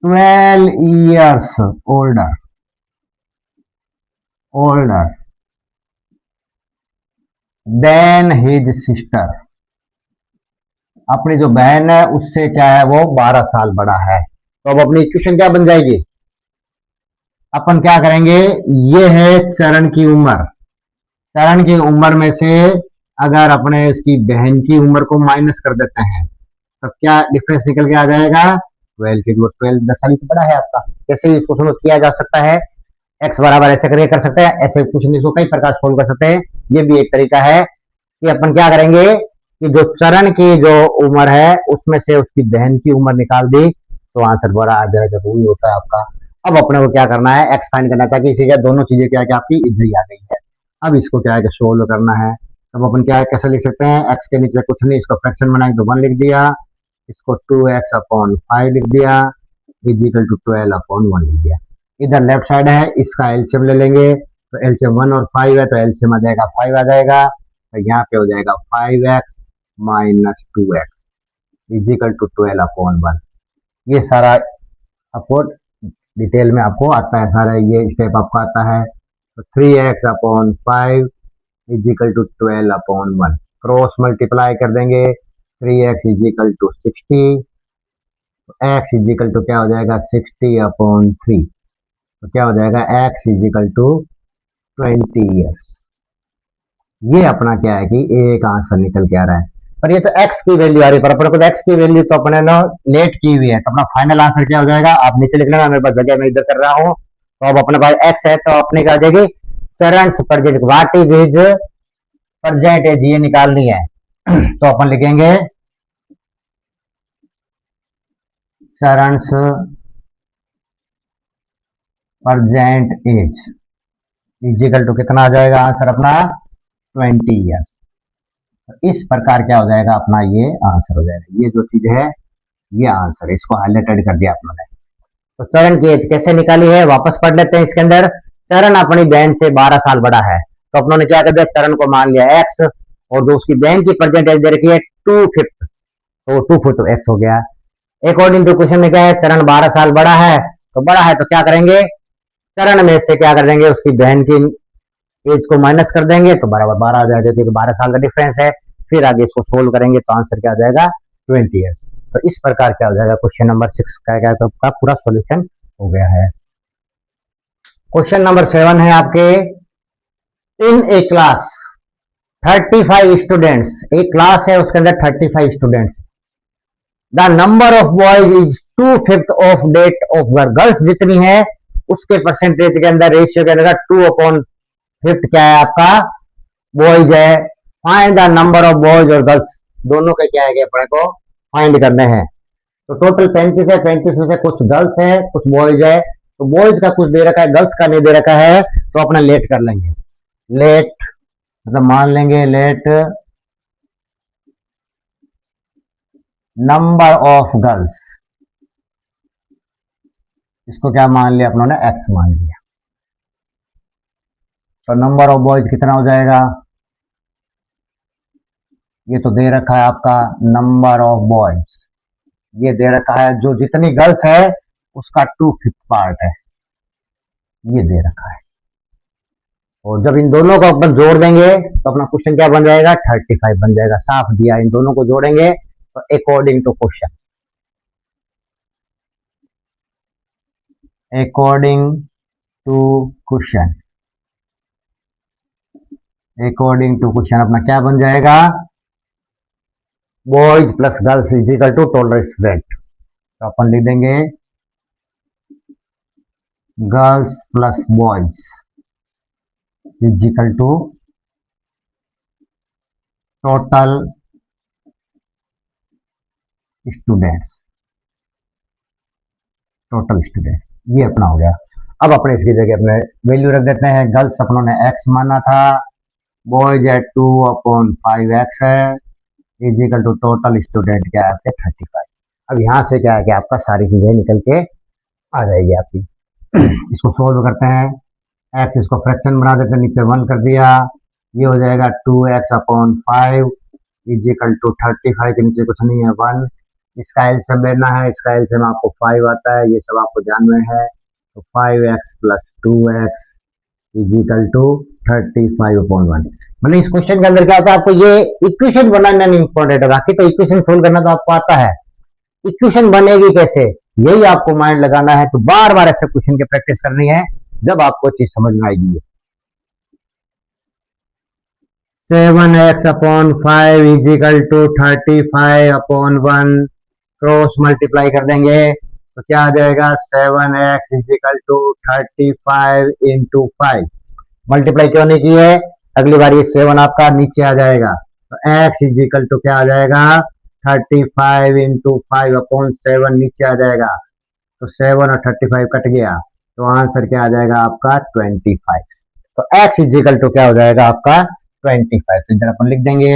12 years older than his sister, अपनी जो बहन है उससे क्या है वो 12 साल बड़ा है। तो अब अपनी इक्वेशन क्या बन जाएगी, अपन क्या करेंगे, ये है चरण की उम्र, चरण की उम्र में से अगर अपने उसकी बहन की उम्र को माइनस कर देते हैं तो क्या डिफरेंस निकल के आ जाएगा 12 के, 12 10 साल की बड़ा है आपका। कैसे इसको सोल्व किया जा सकता है, x बराबर ऐसे करके कर सकते हैं, ऐसे कुछ नहीं, इसको कई प्रकार सोल्व कर सकते हैं। ये भी एक तरीका है कि अपन क्या करेंगे कि जो चरण की जो उम्र है उसमें से उसकी बहन की उम्र निकाल दी तो आंसर बड़ा आ जाएगा, तो वही होता है आपका। अब अपने को क्या करना है, एक्स फाइंड करना था कि इसी दोनों चीजें क्या है कि आपकी इधर ही आ गई है। अब इसको क्या है कि सोल्व करना है। अब अपन क्या है कैसे लिख सकते हैं, एक्स के नीचे कुछ नहीं, इसको फ्रैक्शन बनाएंगे तो 1 लिख दिया, इसको 2x/5 लिख दिया, इज इक्वल टू 12/1 लिख दिया। इधर लेफ्ट साइड है, इसका एलसीएम ले लेंगे, तो एलसीएम 1 और 5 है, तो एलसीएम आ जाएगा 5 आ जाएगा, तो यहाँ पे हो जाएगा 5x minus 2x is equal to 12/1। ये सारा अपोर्ट डिटेल में आपको आता है सारा, ये स्टेप आपको आता है। तो 3x/5 is equal to 12/1, cross multiply कर देंगे, 3x is equal to 60, x is equal to क्या हो जाएगा 60/3, तो क्या हो जाएगा x is equal to 20 years. ये अपना क्या है कि एक आंसर निकल के आ रहा है। पर ये तो x की वैल्यू आ रही है, पर अपने को तो x की वैल्यू तो अपने ने लेट की हुई है, तो अपना फाइनल आंसर क्या हो जाएगा, आप नीचे लिख लेना, मेरे पास जगह मैं इधर कर रहा हूँ। तो अब अपने पास x है, तो अपने क्या हो जाएगी current present, what is is present age, ये निकालनी है। तो अपन लिखेंगे current present age equal to कितना आ जाएगा आंसर अपना 20 ईयर। तो इस प्रकार क्या हो जाएगा अपना ये आंसर हो जाएगा। ये जो चीज है ये आंसर है, इसको हाईलाइटेड कर दिया अपने। तो चरण की एज कैसे निकाली है वापस पढ़ लेते हैं। इसके अंदर चरण अपनी बहन से 12 साल बड़ा है, तो अपनों ने क्या कर दिया, चरण को मान लिया एक्स, और जो उसकी बहन की प्रेजेंट एज दे रखी है 2/5, तो 2/5 एक्स हो गया। अकॉर्डिंग टू क्वेश्चन में क्या है, चरण 12 साल बड़ा है, तो बड़ा है तो क्या करेंगे, चरण में से क्या कर देंगे, उसकी बहन की एज को माइनस कर देंगे तो बराबर 12 आ जाएगा, क्योंकि 12 साल का डिफरेंस है। फिर आगे इसको सोल्व करेंगे तो आंसर क्या आ जाएगा 20 ईयर्स। तो इस प्रकार क्या हो जाएगा क्वेश्चन नंबर 6 का पूरा सॉल्यूशन हो गया है। क्वेश्चन नंबर 7 है आपके, इन ए क्लास 35 स्टूडेंट्स, एक क्लास है उसके अंदर 35 students, the number of boys is 2/5 of that of girl, girls जितनी है उसके परसेंटेज के अंदर रेशियो के अंदर 2/5 क्या है आपका बॉयज है। Find the number of boys और गर्ल्स, दोनों के क्या है कि अपने को फाइंड करने हैं। तो टोटल 35 है, 35 में से कुछ गर्ल्स है कुछ बॉयज है, तो बॉयज का कुछ दे रखा है गर्ल्स का नहीं दे रखा है, तो अपना लेट कर लेंगे। लेट मतलब मान लेंगे लेट नंबर ऑफ गर्ल्स, इसको क्या मान लिया अपनों ने एक्स मान लिया। तो नंबर ऑफ बॉयज कितना हो जाएगा, ये तो दे रखा है आपका नंबर ऑफ बॉयज, ये दे रखा है जो जितनी गर्ल्स है उसका 2/5 पार्ट है, ये दे रखा है। और जब इन दोनों को अपन जोड़ देंगे तो अपना क्वेश्चन क्या बन जाएगा 35 बन जाएगा, साफ दिया। इन दोनों को जोड़ेंगे तो according to question, according to question, according to question अपना क्या बन जाएगा, boys plus girls is equal to total student. तो अपन लिख देंगे girls plus boys is equal to total students, total students, ये अपना हो गया। अब अपने इसकी जगह अपने वैल्यू रख देते हैं। गर्ल्स अपनों ने x माना था, बॉयज है 2/5x है, is equal to total student क्या है आपके 35। अब यहाँ से क्या है कि आपका सारी चीजें निकल के आ जाएगी आपकी। इसको सोल्व करते हैं, x इसको फ्रैक्शन बना देते हैं, नीचे 1 कर दिया, ये हो जाएगा 2x/5 इज इक्वल टू 35 के नीचे कुछ नहीं है 1। इसका एलसीएम लेना है, इसका एलसीएम आपको 5 आता है, ये सब आपको ध्यान में है। तो 5x plus 2x is equal to 35/1। मतलब इस क्वेश्चन के अंदर क्या होता है, आपको ये इक्वेशन बनाना नहीं इंपॉर्टेंट है, बाकी तो इक्वेशन सोल्व करना तो आपको आता है, इक्वेशन बनेगी कैसे यही आपको माइंड लगाना है। तो बार बार ऐसे क्वेश्चन की प्रैक्टिस करनी है, जब आपको चीज समझ में आएगी। 7x/5 is equal to 35/1, cross multiply कर देंगे तो क्या आ जाएगा 7x is equal to 35 into 5। Multiply क्यों नहीं की है, अगली बार ये 7 आपका नीचे आ जाएगा, तो x इज इक्वल टू क्या आ जाएगा 35 इंटू 5/7 नीचे आ जाएगा, तो 7 और 35 कट गया, तो आंसर क्या आ जाएगा आपका 25। तो x इज इक्वल टू क्या हो जाएगा आपका 25। तो इधर अपन लिख देंगे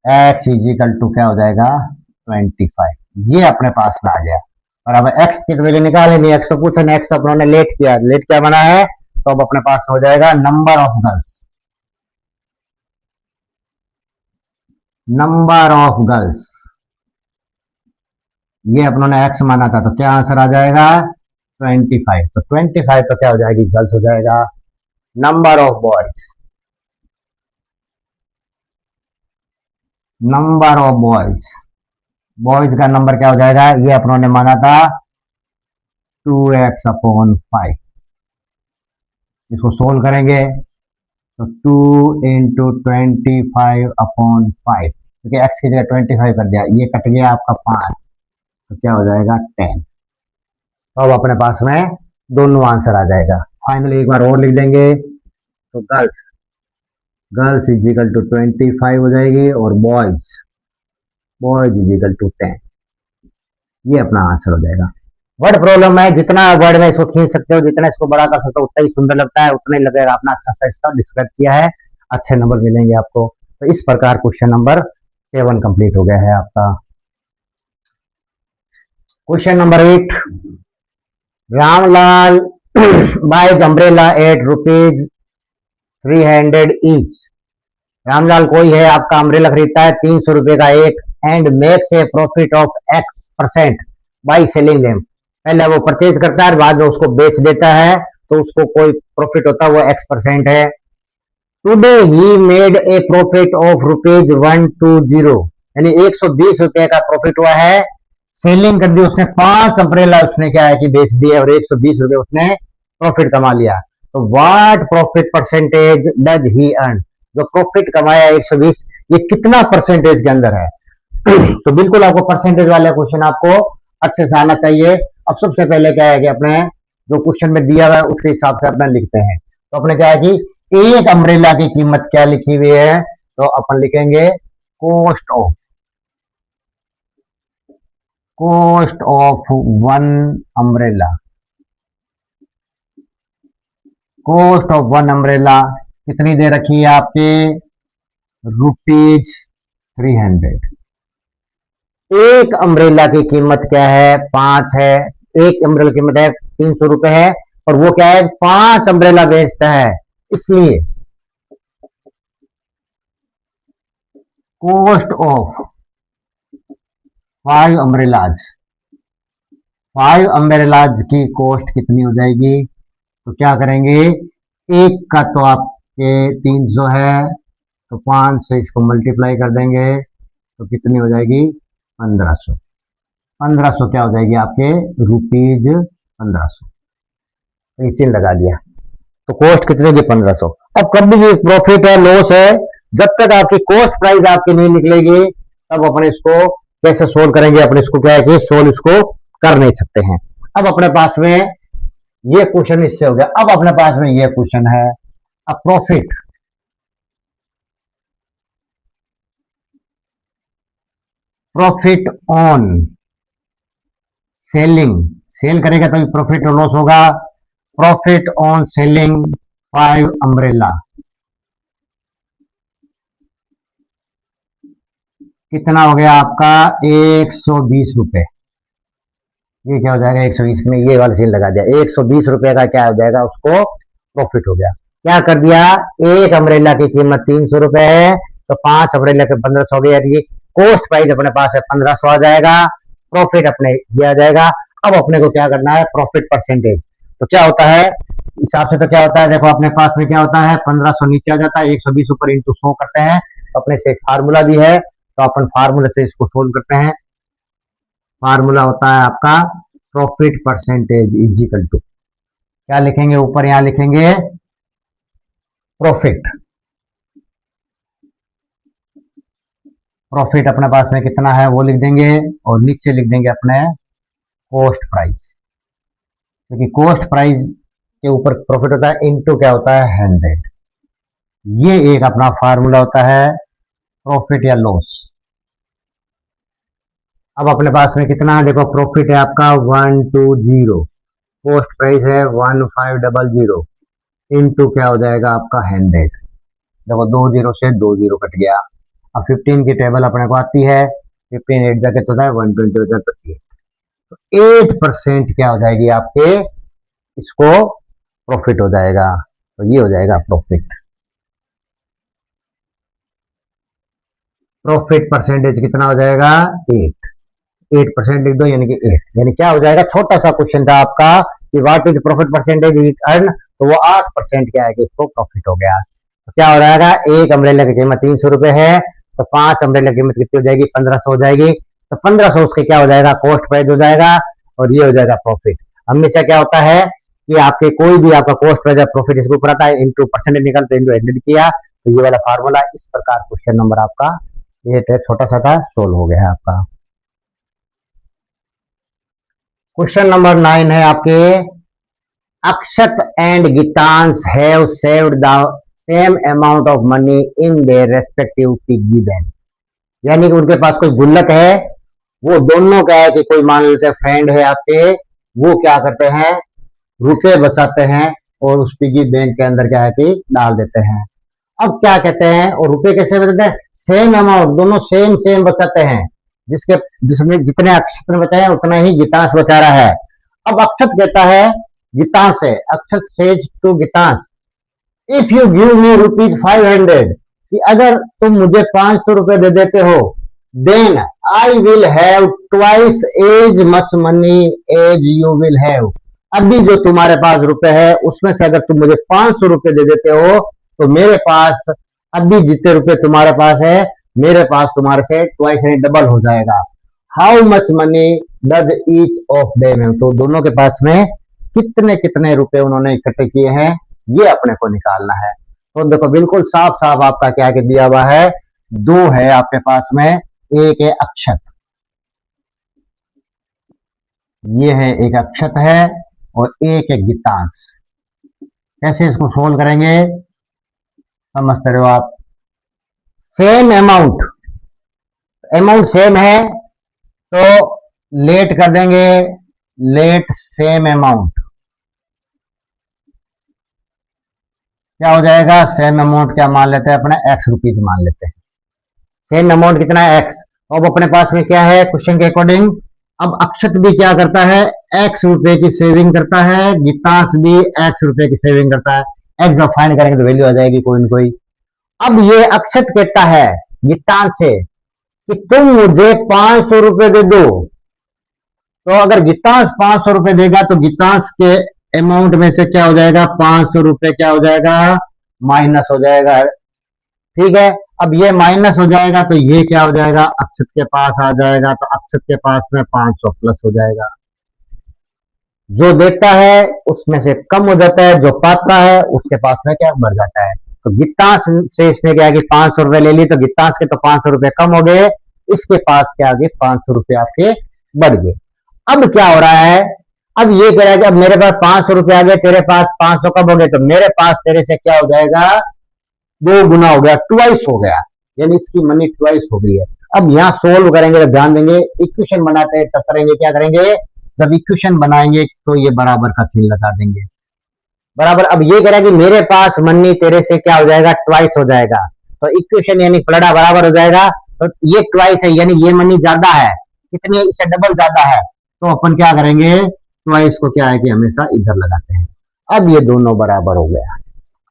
x इज इक्वल टू क्या हो जाएगा 25, ये अपने पास में आ गया। और अब x की तो वैल्यू निकाले नहीं, x तो पूछा नहीं, x तो अपनों ने लेट किया, लेट क्या बना है, तो अब अपने पास हो जाएगा number of girls, number of girls ये अपनों ने एक्स माना था, तो क्या आंसर आ जाएगा 25। तो 25 तो क्या हो जाएगी, गर्ल्स हो जाएगा। Number of boys, number of boys, boys का नंबर क्या हो जाएगा, ये अपनों ने माना था 2x/5। इसको सोल्व करेंगे तो 2 × 25/5, क्योंकि एक्स की जगह 25 कर दिया, ये कट गया आपका 5, तो क्या हो जाएगा 10। तो अब अपने पास में दोनों आंसर आ जाएगा। फाइनली एक बार और लिख देंगे, तो girls, girls is equal to 25 हो जाएगी, और boys, boys is equal to 10। ये अपना आंसर हो जाएगा। वर्ड प्रॉब्लम है, जितना वर्ड में इसको खींच सकते हो, जितना इसको बड़ा कर सकते हो, उतना ही सुंदर लगता है, उतना ही लगेगा अपना अच्छा सा इसका डिस्क्राइब किया है, अच्छे नंबर मिलेंगे आपको। तो इस प्रकार क्वेश्चन नंबर 7 कंप्लीट हो गया है आपका। Question number 8, Ramlal buys umbrella at ₹300 each. Ramlal कोई है, आपका अम्ब्रेला खरीदता है 300 रुपए का एक, and makes a profit of X% by selling them. पहले वो परचेज करता है, बाद में उसको बेच देता है, तो उसको कोई प्रॉफिट होता है, वो X% है। Today he made a profit of ₹120, यानी 120 रुपए का प्रॉफिट हुआ है। सेलिंग कर दी उसने 5 अम्ब्रेला, उसने क्या है कि बेच दिए, और 120 रुपए उसने प्रॉफिट कमा लिया। तो what profit percentage does he earn, जो प्रॉफिट कमाया 120, ये कितना परसेंटेज के अंदर है। तो बिल्कुल आपको परसेंटेज वाले क्वेश्चन आपको अच्छे से आना चाहिए। अब सबसे पहले क्या है कि अपने जो क्वेश्चन में दिया हुआ है उसके हिसाब से अपना लिखते हैं। तो अपने क्या है कि एक अम्ब्रेला की कीमत क्या लिखी हुई है, तो अपन लिखेंगे cost of one umbrella, cost of one umbrella कितनी दे रखी है आपके, ₹300। एक अम्ब्रेला की कीमत क्या है, 5 है। एक अम्ब्रेला की कीमत है 300 रुपए है, और वो क्या है 5 अम्ब्रेला बेचता है, इसलिए कॉस्ट ऑफ 5 अम्ब्रेलाज, 5 अम्ब्रेलाज की कॉस्ट कितनी हो जाएगी। तो क्या करेंगे, एक का तो आपके 300 है, तो 5 से इसको मल्टीप्लाई कर देंगे, तो कितनी हो जाएगी 1500। 1500 क्या हो जाएगी आपके ₹1500। तो ये लगा दिया, तो कॉस्ट कितने की 1500। अब कभी भी प्रॉफिट है लॉस है, जब तक आपकी कॉस्ट प्राइस आपकी नहीं निकलेगी, तब अपने इसको कैसे सोल्व करेंगे, अपने इसको क्या है कि सोल्व इसको कर नहीं सकते हैं। अब अपने पास में ये क्वेश्चन इससे हो गया। अब अपने पास में ये क्वेश्चन है, अब profit, profit on selling, sell करेगा तो प्रॉफिट और लॉस होगा। प्रॉफिट ऑन सेलिंग 5 अम्ब्रेला कितना हो गया आपका 120 रुपए। ये क्या हो जाएगा 120 में, ये वाला सील लगा दिया, 120 रुपए का क्या हो जाएगा, उसको प्रॉफिट हो गया। क्या कर दिया, एक अम्ब्रेला की कीमत 300 रुपए है, तो 5 अम्ब्रेला के 1500 हो गया। कॉस्ट प्राइस अपने पास है 1500 आ जाएगा, प्रॉफिट अपने ये आ जाएगा। अब अपने को क्या करना है, प्रॉफिट परसेंटेज। तो क्या होता है हिसाब से, तो क्या होता है, देखो अपने पास में क्या होता है, 1500 नीचे आ जाता है, 120 ऊपर इंटू 100 करते हैं। तो अपने से फार्मूला भी है, तो अपन फार्मूले से इसको सोल्व करते हैं। फार्मूला होता है आपका profit percentage is equal to, क्या लिखेंगे ऊपर, यहां लिखेंगे प्रॉफिट, प्रॉफिट अपने पास में कितना है वो लिख देंगे, और नीचे लिख देंगे अपने कॉस्ट प्राइस, क्योंकि कॉस्ट प्राइस के ऊपर प्रॉफिट होता है, इनटू क्या होता है 100। ये एक अपना फार्मूला होता है प्रॉफिट या लॉस। अब अपने पास में कितना है, देखो प्रॉफिट है आपका 120, कॉस्ट प्राइस है 1500, इनटू क्या हो जाएगा आपका 100। देखो 2 जीरो से 2 जीरो कट गया। अब 15 की टेबल अपने को आती है, 15 8 जाके तो होता है 120 हो जाता है, तो 8% क्या हो जाएगी आपके, इसको प्रॉफिट हो जाएगा। तो ये हो जाएगा प्रॉफिट, प्रॉफिट परसेंटेज कितना हो जाएगा 8। 8% लिख दो, यानी कि 8, यानी क्या हो जाएगा, छोटा सा क्वेश्चन था आपका कि what is profit percentage is earn, तो वो 8% क्या है कि इसको प्रॉफिट हो गया। तो क्या हो जाएगा, एक अम्ब्रेला की कीमत 300 रुपए है, तो 5 अम्ब्रेला की कीमत कितनी हो जाएगी, 1500 हो जाएगी। तो 1500 उसके क्या हो जाएगा, कॉस्ट प्राइस हो जाएगा, और ये हो जाएगा प्रॉफिट। हमेशा क्या होता है कि आपके कोई भी आपका कॉस्ट प्राइस या प्रॉफिट इसके ऊपर आता है, इंटू परसेंटेज निकलते इंटू 100 किया, तो ये वाला फार्मूला इस प्रकार क्वेश्चन नंबर आपका ये छोटा सा था, सोल्व हो गया है आपका। क्वेश्चन नंबर 9 है आपके, Akshat and Geetansh have saved the same amount of money in their respective piggy bank, यानी कि उनके पास कोई गुल्लक है, वो दोनों क्या है कि कोई मान लेते हैं फ्रेंड है आपके, वो क्या करते हैं, रुपए बचाते हैं और उस पिगी बैंक के अंदर क्या है कि डाल देते हैं। अब क्या कहते हैं, और रुपए कैसे बचाते हैं, सेम अमाउंट, दोनों सेम सेम बचाते हैं, जिसके जिसमें जितने अक्षत बचाए हैं उतना ही गीतांश बचा रहा है। अब अक्षत कहता है गीतांश है, Akshat says to Geetansh, if you give me ₹500, कि अगर तुम मुझे 500 रुपए दे देते हो, then I will have twice as much money as you will have, अभी जो तुम्हारे पास रुपए है उसमें से अगर तुम मुझे 500 रुपए दे देते हो, तो मेरे पास अभी जितने रुपए तुम्हारे पास है, मेरे पास तुम्हारे से ट्वाइस यानी डबल हो जाएगा। How much money does each of them, तो दोनों के पास में कितने कितने रुपए उन्होंने इकट्ठे किए हैं, ये अपने को निकालना है। तो देखो बिल्कुल साफ साफ आपका क्या के दिया हुआ है, दो है आपके पास में, एक है अक्षत, ये है एक अक्षत है, और एक है गीतांश। कैसे इसको सोल्व करेंगे, समझते रहो आप। सेम अमाउंट, अमाउंट सेम है तो लेट कर देंगे, लेट सेम अमाउंट, क्या हो जाएगा, सेम अमाउंट क्या मान लेते हैं अपने, एक्स रुपीज मान लेते हैं। सेम अमाउंट कितना है, एक्स। अब अपने पास में क्या है क्वेश्चन के अकॉर्डिंग, अब अक्षत भी क्या करता है, एक्स रुपए की सेविंग करता है, गीतांश भी एक्स रुपए की सेविंग करता है। एक्स जब फाइंड करेंगे तो वैल्यू आ जाएगी कोई न कोई। अब ये अक्षत कहता है गीतांश से कि तुम मुझे 500 रुपए दे दो, तो अगर गीतांश 500 रुपए देगा तो गीतांश के अमाउंट में से क्या हो जाएगा, 500 रुपए क्या हो जाएगा, माइनस हो जाएगा, ठीक है। अब ये माइनस हो जाएगा तो ये क्या हो जाएगा, अक्षत के पास आ जाएगा, तो अक्षत के पास में 500 प्लस हो जाएगा। जो देता है उसमें से कम हो जाता है, जो पाता है उसके पास में क्या बढ़ जाता है। तो गीतांश से इसने क्या है कि 500 रुपए ले ली, तो गीतांश के तो 500 रुपए कम हो गए, इसके पास क्या आ गए, 500 रुपए आपके बढ़ गए। अब क्या हो रहा है, अब ये कह रहा है कि अब मेरे पास 500 रुपए आ गए, तेरे पास 500 कब हो गए, तो मेरे पास तेरे से क्या हो जाएगा, 2 गुना हो गया, ट्वाइस हो गया, यानी इसकी मनी ट्वाइस हो गई है। अब यहाँ सोल्व करेंगे तो ध्यान देंगे, इक्वेशन बनाते हैं तब करेंगे, क्या करेंगे, जब इक्वेशन बनाएंगे तो ये बराबर का चिन्ह लगा देंगे, बराबर। अब ये कह रहा है कि मेरे पास मनी तेरे से क्या हो जाएगा, ट्वाइस हो जाएगा, तो इक्वेशन यानी पलड़ा बराबर हो जाएगा, तो ये ट्वाइस है यानी ये मनी ज्यादा है, कितनी, इससे डबल ज्यादा है, तो अपन क्या करेंगे, ट्वाइस को क्या है कि हमेशा इधर लगाते हैं। अब ये दोनों बराबर हो गया।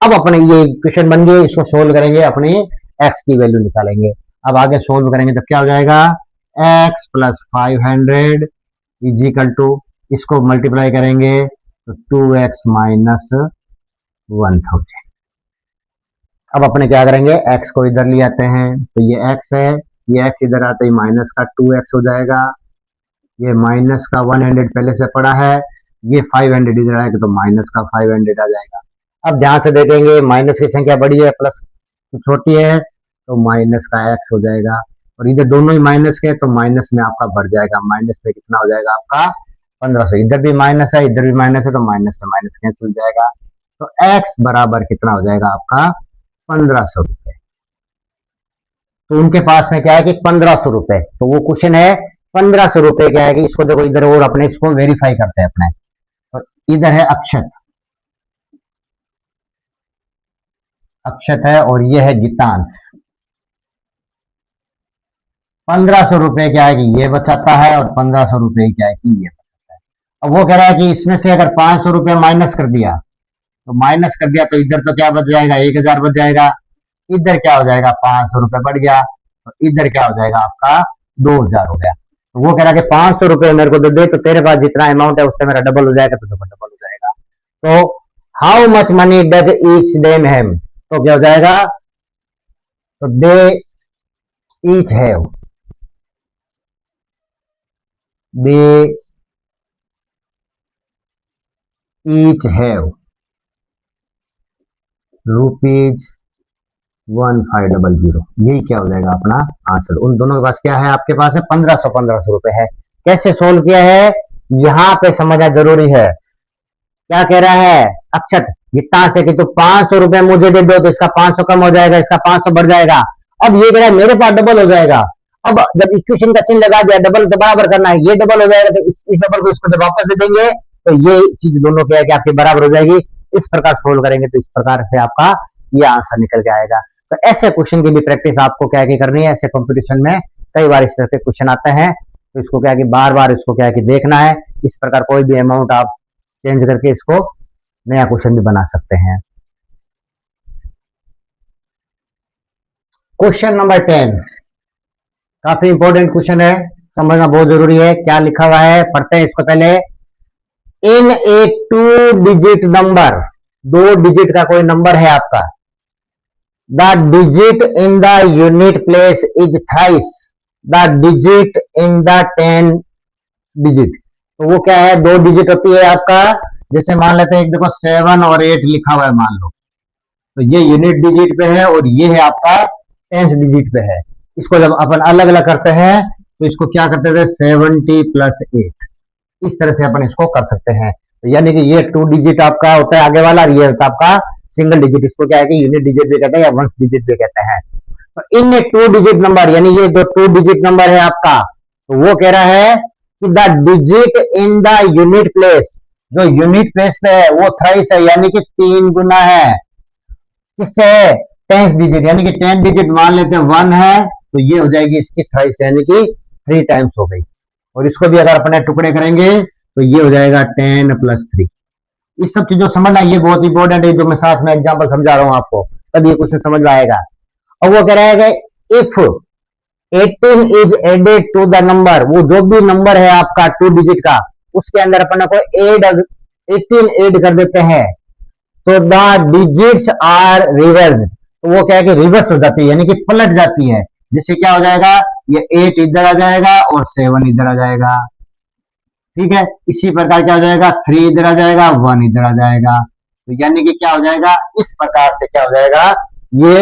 अब अपने ये इक्वेशन बन गए, इसको सोल्व करेंगे, अपने एक्स की वैल्यू निकालेंगे। अब आगे सोल्व करेंगे तो क्या हो जाएगा, x plus 500 is equal to, इसको मल्टीप्लाई करेंगे तो 2x माइनस 1000। अब अपने क्या करेंगे, x को इधर ले आते हैं, तो ये x है, ये x इधर आते ही माइनस का 2x हो जाएगा, ये माइनस का 100 पहले से पड़ा है, ये 500 इधर आएगा तो माइनस का 500 आ जाएगा। अब ध्यान से देखेंगे, माइनस की संख्या बड़ी है, प्लस छोटी है, तो माइनस का x हो जाएगा, और इधर दोनों ही माइनस के, तो माइनस में आपका बढ़ जाएगा, माइनस में कितना हो जाएगा आपका 1500, इधर भी माइनस है, इधर भी माइनस है, तो माइनस से माइनस कैंसिल हो जाएगा, तो x बराबर कितना हो जाएगा आपका 1500 रुपए। तो उनके पास में क्या है कि 1500 रुपए, तो वो क्वेश्चन है 1500 रुपए क्या है कि इसको देखो इधर, और अपने इसको वेरीफाई करते हैं अपने, तो इधर है अक्षत, अक्षत है, और ये है गीतांश। 1500 रुपए क्या है कि ये बचाता है, और 1500 रुपए क्या है कि ये बचाता है। अब वो कह रहा है कि इसमें से अगर 500 रुपए माइनस कर दिया, तो माइनस कर दिया तो इधर तो क्या बच जाएगा, 1000 बच जाएगा, इधर क्या हो जाएगा 500 रुपए बढ़ गया, तो इधर क्या हो जाएगा आपका 2000 हो गया। तो वो कह रहा है कि 500 रुपये मेरे को दे दे, तो तेरे पास जितना अमाउंट है उससे मेरा डबल हो जाएगा, तो डबल हो जाएगा। तो how much money does each them have, तो क्या हो जाएगा, तो they each have, they each have rupees 1500, यही क्या हो जाएगा अपना आंसर। उन दोनों के पास क्या है, आपके पास है 1500 है। कैसे सोल्व किया है, यहां पे समझना जरूरी है। क्या कह रहा है अक्षत, इतना से कि तू 500 रुपए मुझे दे दो, तो इसका 500 कम हो जाएगा, इसका 500 बढ़ जाएगा। अब ये कह रहा है मेरे पास डबल हो जाएगा। अब जब इक्वेशन का चिन्ह लगा दिया, डबल तो बराबर करना है, ये डबल हो जाएगा तो इस डबल को इसको जब वापस दे देंगे, तो ये चीज दोनों क्या है कि आपकी बराबर हो जाएगी। इस प्रकार सोल्व करेंगे तो इस प्रकार से आपका ये आंसर निकल के आएगा। तो ऐसे क्वेश्चन की भी प्रैक्टिस आपको क्या की करनी है, ऐसे कंपटीशन में कई बार इस तरह के क्वेश्चन आते हैं, तो इसको क्या कि बार बार इसको क्या है कि देखना है। इस प्रकार कोई भी अमाउंट आप चेंज करके इसको नया क्वेश्चन भी बना सकते हैं। क्वेश्चन नंबर 10 काफी इंपॉर्टेंट क्वेश्चन है, समझना बहुत जरूरी है। क्या लिखा हुआ है पढ़ते हैं इसको पहले। इन ए 2 डिजिट नंबर, 2 डिजिट का कोई नंबर है आपका, the digit in the unit place is thrice the digit in the 10 digit. तो वो क्या है, 2 डिजिट होती है आपका, जैसे मान लेते हैं एक देखो 7 और 8 लिखा हुआ है मान लो, तो ये यूनिट डिजिट पे है और ये है आपका 10th डिजिट पे है। इसको जब अपन अलग अलग करते हैं तो इसको क्या करते थे, 70+8, इस तरह से अपन इसको कर सकते हैं। तो यानी कि ये 2 डिजिट आपका होता है आगे वाला, और ये होता है आपका सिंगल डिजिट। इसको क्या है कि यूनिट डिजिट भी कहते हैं या वंश डिजिट भी कहते हैं। तो इन 2 डिजिट नंबर, यानी ये जो 2 डिजिट नंबर है आपका, तो वो कह रहा है कि the digit in the unit place, जो यूनिट प्लेस पे है वो थ्राइस है, यानी कि 3 गुना है किससे, 10th डिजिट, यानी कि 10 डिजिट मान लेते हैं 1 है, तो ये हो जाएगी इसकी थ्राइस, यानी कि 3 टाइम्स हो गई। और इसको भी अगर अपने टुकड़े करेंगे तो ये हो जाएगा 10+3। इस सब चीजों समझना ये बहुत इंपॉर्टेंट है, जो मैं साथ में एग्जांपल समझा रहा हूं आपको, तब ये क्वेश्चन समझ में आएगा। और वो कह रहा है कि if 18 is added to the number, वो जो भी नंबर है आपका 2 डिजिट का, उसके अंदर अपन को 18 ऐड कर देते हैं, तो द डिजिट्स आर रिवर्स, तो वो क्या है कि रिवर्स हो जाती है, यानी कि पलट जाती है। जिससे क्या हो जाएगा, ये 8 इधर आ जाएगा और 7 इधर आ जाएगा, ठीक है। इसी प्रकार क्या हो जाएगा, 3 इधर आ जाएगा, 1 इधर आ जाएगा। तो यानी कि क्या हो जाएगा, इस प्रकार से क्या हो जाएगा, ये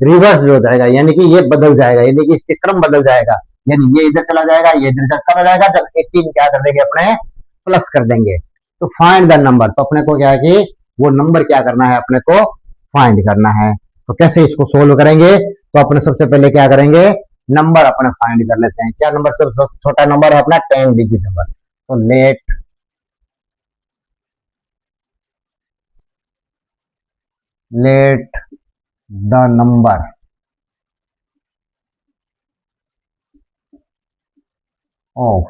रिवर्स हो जाएगा, यानी कि ये बदल जाएगा, यानी कि इसके क्रम बदल जाएगा। यानी ये इधर चला जाएगा, ये इधर कब आ जाएगा, जब 18 क्या कर देंगे अपने प्लस कर देंगे। तो फाइंड द नंबर, तो अपने को क्या है कि वो नंबर क्या करना है, अपने को फाइंड करना है। तो कैसे इसको सोल्व करेंगे, तो अपने सबसे पहले क्या करेंगे, नंबर अपने फाइंड कर लेते हैं। क्या नंबर, सबसे छोटा नंबर है अपना 10 डिजिट नंबर। तो let the number of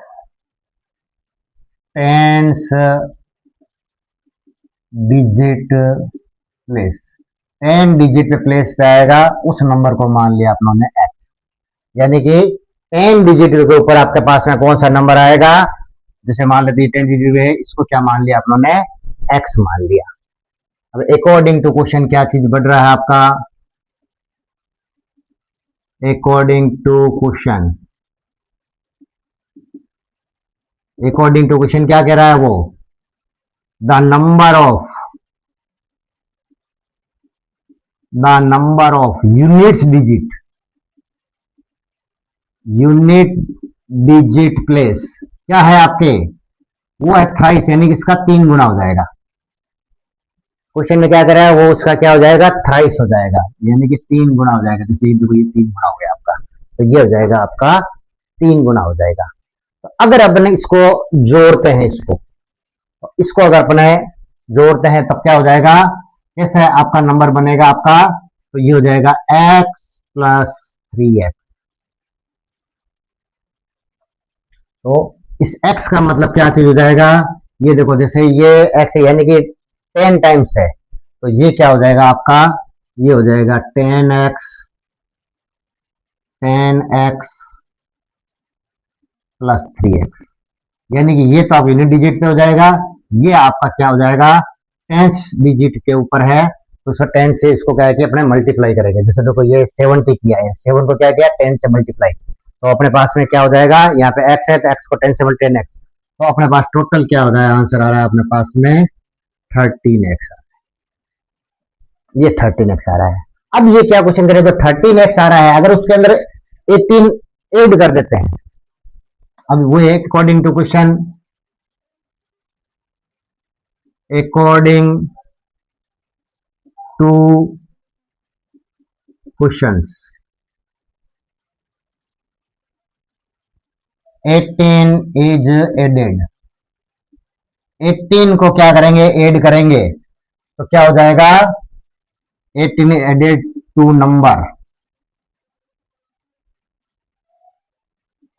tens digit place, 10 digit पे प्लेस पे आएगा, उस नंबर को मान लिया अपनों एक्स, यानी कि 10 डिजिट के ऊपर आपके पास में कौन सा नंबर आएगा, जैसे मान लेते 10 डिजिट है, इसको क्या मान लिया अपनों ने, एक्स मान लिया। अब अकॉर्डिंग टू क्वेश्चन क्या चीज बढ़ रहा है आपका, according to question, according to question क्या कह रहा है वो, the number of unit digit place क्या है आपके, वो है थ्राइस, यानी कि इसका 3 गुना हो जाएगा। क्वेश्चन में क्या कर रहा है, वो उसका क्या हो जाएगा, थ्राइस हो जाएगा, यानी कि 3 गुना हो जाएगा। तो ये 3 गुना हो गया आपका, तो ये हो जाएगा आपका 3 गुना हो जाएगा। तो अगर अपने इसको जोड़ते हैं, इसको अगर अपने जोड़ते हैं तब क्या हो जाएगा, कैसे आपका नंबर बनेगा आपका, तो ये हो जाएगा x+3x। तो इस x का मतलब क्या चीज हो जाएगा, ये देखो जैसे ये x है, यानी कि 10 टाइम्स है, तो ये क्या हो जाएगा आपका, ये हो जाएगा 10x प्लस 3x, यानी कि ये तो आप यूनिट डिजिट पे हो जाएगा, ये आपका क्या हो जाएगा, टेंस डिजिट के ऊपर है, तो उसका 10 से इसको क्या है कि अपने मल्टीप्लाई करेंगे। जैसे देखो ये 70 किया है, 7 को क्या किया 10 से मल्टीप्लाई, तो अपने पास में क्या हो जाएगा, यहाँ पे x है तो x को 10 से मल्टीप्लाई 10x, तो अपने पास टोटल क्या हो रहा है, आंसर आ रहा है अपने पास में 13x, ये 13x आ रहा है। अब ये क्या क्वेश्चन करें, जो 13x आ रहा है अगर उसके अंदर 18 ऐड कर देते हैं, अब वो है according to questions 18 is added, 18 को क्या करेंगे, ऐड करेंगे, तो क्या हो जाएगा, 18 एडेड टू नंबर,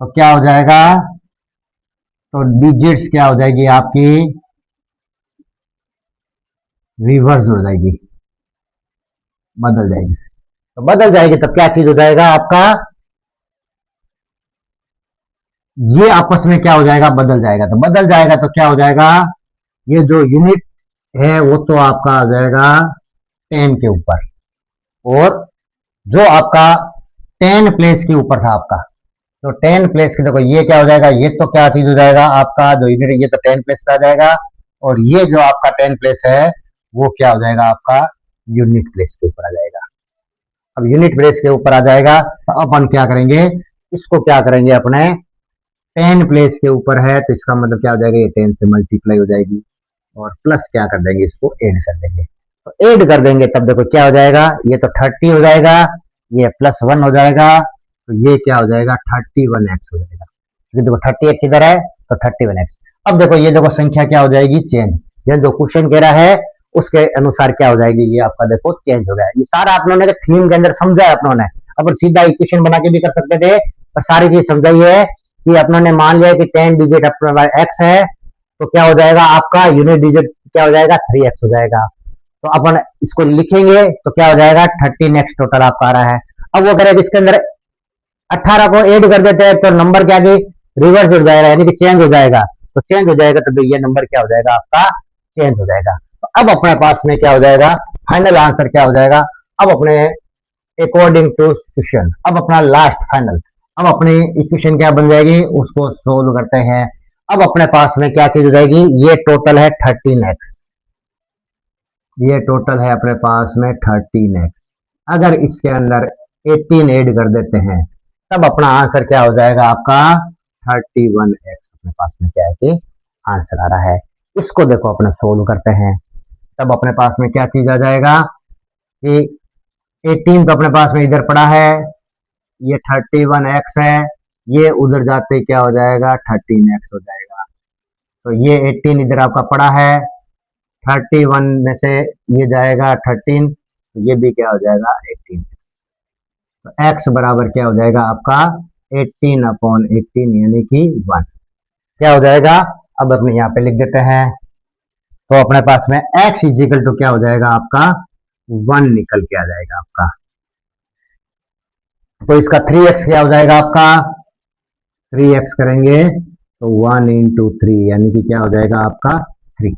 तो क्या हो जाएगा, तो डिजिट्स क्या हो जाएगी आपकी, रिवर्स हो जाएगी, बदल जाएगी, तो बदल जाएगी तब क्या चीज हो जाएगा आपका, ये आपस में क्या हो जाएगा, बदल जाएगा, तो बदल जाएगा तो क्या हो जाएगा, ये जो यूनिट है वो तो आपका आ जाएगा 10 के ऊपर, और जो आपका 10 प्लेस के ऊपर था आपका, तो 10 प्लेस की देखो ये क्या हो जाएगा, ये तो क्या चीज हो जाएगा आपका जो यूनिट है, ये तो 10 प्लेस पे आ जाएगा, और ये जो आपका 10 प्लेस है वो क्या हो जाएगा आपका यूनिट प्लेस के ऊपर आ जाएगा। अब यूनिट प्लेस के ऊपर आ जाएगा तो अपन क्या करेंगे, इसको क्या करेंगे अपने 10 प्लेस के ऊपर है तो इसका मतलब क्या हो जाएगा, ये 10 से मल्टीप्लाई हो जाएगी, और प्लस क्या कर देंगे, इसको ऐड कर देंगे, तो ऐड कर देंगे तब देखो क्या हो जाएगा, ये तो 30 हो जाएगा, ये प्लस 1 हो जाएगा, तो ये क्या हो जाएगा 31x हो जाएगा, क्योंकि देखो 30x इधर है तो 31x। अब देखो ये देखो संख्या क्या हो जाएगी, चेंज, ये जो क्वेश्चन कह रहा है उसके अनुसार क्या हो जाएगी, ये आपका देखो चेंज हो गया। ये सारा आप लोगों ने थीम के अंदर समझा है अपनों ने, अब सीधा इक्वेशन बना के भी कर सकते थे, पर सारी चीज समझाई है कि अपनों ने मान लिया कि 10 डिजिट अपना x है, तो क्या हो जाएगा आपका यूनिट डिजिट क्या हो जाएगा 3x हो जाएगा, तो अपन इसको लिखेंगे तो क्या हो जाएगा 13x टोटल आपका आ रहा है। अब वो करेगा इसके अंदर 18 को ऐड कर देते हैं तो नंबर क्या कि रिवर्स हो जाएगा, यानी कि चेंज हो जाएगा, तो चेंज हो जाएगा तो ये नंबर क्या हो जाएगा आपका चेंज हो जाएगा। तो अब अपने पास में क्या हो जाएगा, फाइनल आंसर क्या हो जाएगा, अब अपने अकॉर्डिंग टू क्वेश्चन, अब अपना लास्ट फाइनल, अब अपनी इक्वेशन क्या बन जाएगी उसको सोल्व करते हैं। अब अपने पास में क्या चीज हो जाएगी, ये टोटल है 13x, ये टोटल है अपने पास में 13x, अगर इसके अंदर 18 ऐड कर देते हैं तब अपना आंसर क्या हो जाएगा आपका 31x, अपने पास में क्या है कि आंसर आ रहा है। इसको देखो अपने सोल्व करते हैं, तब अपने पास में क्या चीज आ जाएगा कि 18 तो अपने पास में इधर पड़ा है, ये 31x है, ये उधर जाते क्या हो जाएगा 13x हो जाएगा, तो ये 18 इधर आपका पड़ा है, 31 में से ये जाएगा 13, तो ये भी क्या हो जाएगा 18, तो x बराबर क्या हो जाएगा आपका 18/18 यानी कि 1, क्या हो जाएगा, अब अपने यहाँ पे लिख देते हैं, तो अपने पास में x इजिकल टू क्या हो जाएगा आपका 1 निकल के आ जाएगा आपका, तो इसका 3x क्या हो जाएगा आपका 3x करेंगे तो 1 इंटू 3 यानी कि क्या हो जाएगा आपका 3,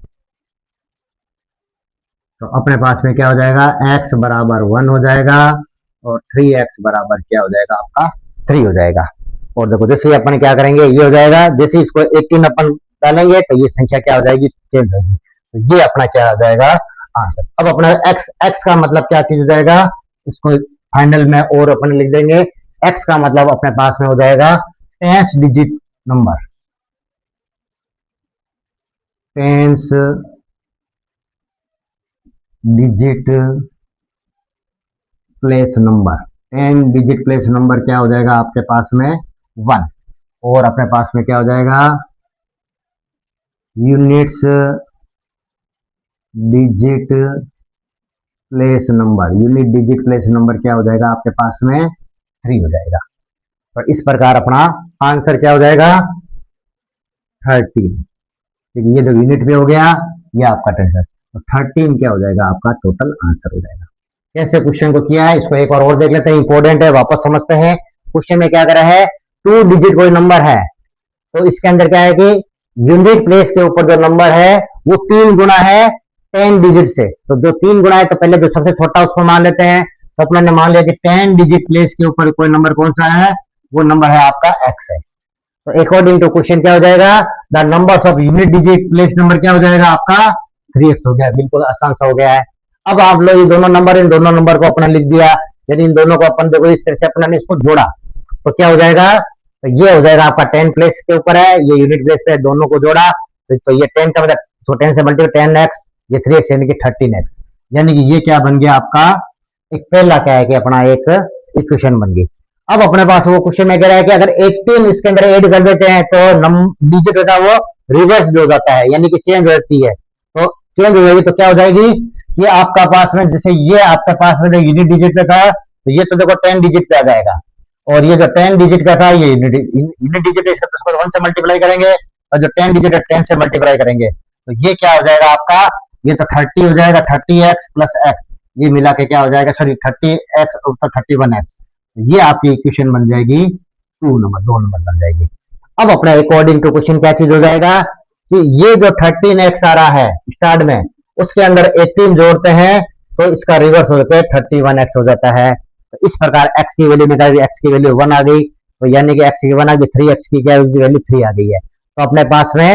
तो अपने पास में क्या हो जाएगा x बराबर 1 हो जाएगा और 3x बराबर क्या हो जाएगा आपका 3 हो जाएगा। और देखो जैसे अपन क्या करेंगे, ये हो जाएगा, जैसे इसको 18 अपन डालेंगे तो ये संख्या क्या हो जाएगी चेंज होगी, तो ये अपना क्या हो जाएगा आंसर। अब अपना x का मतलब क्या चीज हो जाएगा, इसको फाइनल में और अपन लिख देंगे, x का मतलब अपने पास में हो जाएगा 10 digit number, 10 digit place number, 10 digit place number क्या हो जाएगा आपके पास में 1, और अपने पास में क्या हो जाएगा units digit place number, unit digit place number क्या हो जाएगा आपके पास में 3 हो जाएगा। तो इस प्रकार अपना आंसर क्या हो जाएगा 13, क्योंकि ये जो यूनिट पे हो गया ये आपका टेंशन, तो 13 क्या हो जाएगा आपका टोटल आंसर हो जाएगा। कैसे क्वेश्चन को किया है इसको एक बार और देख लेते हैं, इंपॉर्टेंट है, वापस समझते हैं। क्वेश्चन में क्या करा है, 2 डिजिट कोई नंबर है, तो इसके अंदर क्या है कि यूनिट प्लेस के ऊपर जो नंबर है वो 3 गुना है 10 डिजिट से। तो जो 3 गुना है, तो पहले जो सबसे छोटा उसको मान लेते हैं। तो अपने ने मान लिया कि 10 डिजिट प्लेस के ऊपर कोई नंबर कौन सा है, वो नंबर है आपका एक्स है। तो अकॉर्डिंग टू क्वेश्चन क्या हो जाएगा, the number of unit digit place number क्या हो जाएगा आपका 3x हो गया। बिल्कुल आसान सा हो गया है। अब आप लोग ये दोनों नंबर, इन दोनों नंबर को अपना लिख दिया, यानी इन दोनों को अपन देखो इस तरह से अपना ने इसको जोड़ा, तो क्या हो जाएगा, तो ये हो जाएगा आपका 10 प्लेस के ऊपर है, ये यूनिट प्लेस पे है, दोनों को जोड़ा तो ये 10 का मतलब, तो 10 से मल्टीप्लाई 10x, ये 3x यानी कि 13x, यानी कि ये क्या बन गया आपका एक पहला क्या है कि अपना एक इक्वेशन बन गई। अब अपने पास वो क्वेश्चन में कह रहा है कि अगर 18 इसके अंदर ऐड कर देते हैं तो डिजिट होता है वो रिवर्स हो जाता है, यानी कि चेंज हो जाती है। तो चेंज हो जाएगी तो क्या हो जाएगी कि आपका पास में, जैसे ये आपके पास में जो यूनिट डिजिट पे था, तो ये तो देखो 10 डिजिट पे आ जाएगा, और ये जो 10 डिजिट का था ये यूनिट डिजिट है, इसका तो इसको 1 से मल्टीप्लाई करेंगे, और जो 10 डिजिट है 10 से मल्टीप्लाई करेंगे, तो ये क्या हो जाएगा आपका, ये तो 30 हो जाएगा, 30x प्लस एक्स, ये मिला के क्या हो जाएगा, सॉरी 30x और 31x, ये आपकी इक्वेशन बन जाएगी 2 नंबर बन जाएगी। अब अपने अकॉर्डिंग टू क्वेश्चन क्या चीज हो जाएगा कि ये जो 13x आ रहा है स्टार्ट में, उसके अंदर 18 जोड़ते हैं तो इसका रिवर्स हो जाता है 31x हो जाता है। तो इस प्रकार x की वैल्यू निकाल, x की वैल्यू 1 आ गई, तो यानी कि x की 1 आ गई, 3x की क्या वैल्यू 3 आ गई है। तो अपने पास में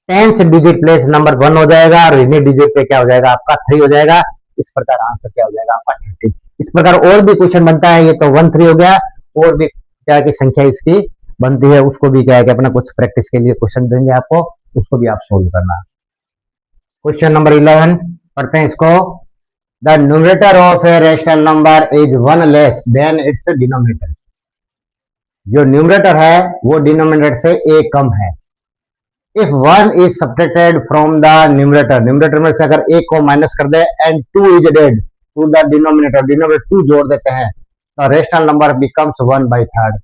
10 डिजिट प्लेस नंबर 1 हो जाएगा, और यूनिट डिजिट पे क्या हो जाएगा आपका 3 हो जाएगा। इस प्रकार आंसर क्या हो जाएगा आपका 13। इस प्रकार और भी क्वेश्चन बनता है, ये तो 1 3 हो गया, और भी क्या की संख्या इसकी बनती है, उसको भी क्या है कि अपना कुछ प्रैक्टिस के लिए क्वेश्चन देंगे आपको, उसको भी आप सोल्व करना। क्वेश्चन नंबर 11 पढ़ते हैं इसको। The numerator of a rational number is 1 less than its denominator. जो न्यूमरेटर है वो डिनोमिनेटर से 1 कम है। If 1 is subtracted from the numerator, numerator में से अगर 1 को माइनस कर दे, and 2 is added to the denominator, denominator 2 जोड़ देते हैं, तो rational number becomes 1/3।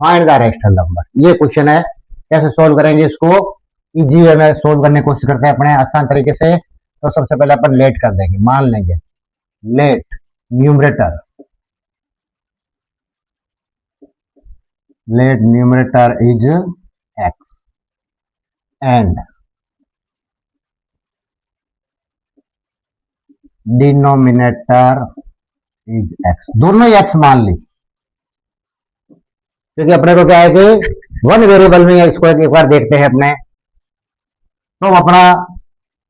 Find the rational number. ये क्वेश्चन है, कैसे सोल्व करेंगे इसको, इजी वे में सोल्व करने की कोशिश करते हैं अपने आसान तरीके से। तो सबसे पहले अपन लेट कर देंगे, मान लेंगे let numerator, let numerator is x and denominator is x. दोनों ही एक्स मान ली, क्योंकि अपने को क्या है कि 1 वेरिएबल में है, इसको एक बार देखते हैं अपने। तो अपना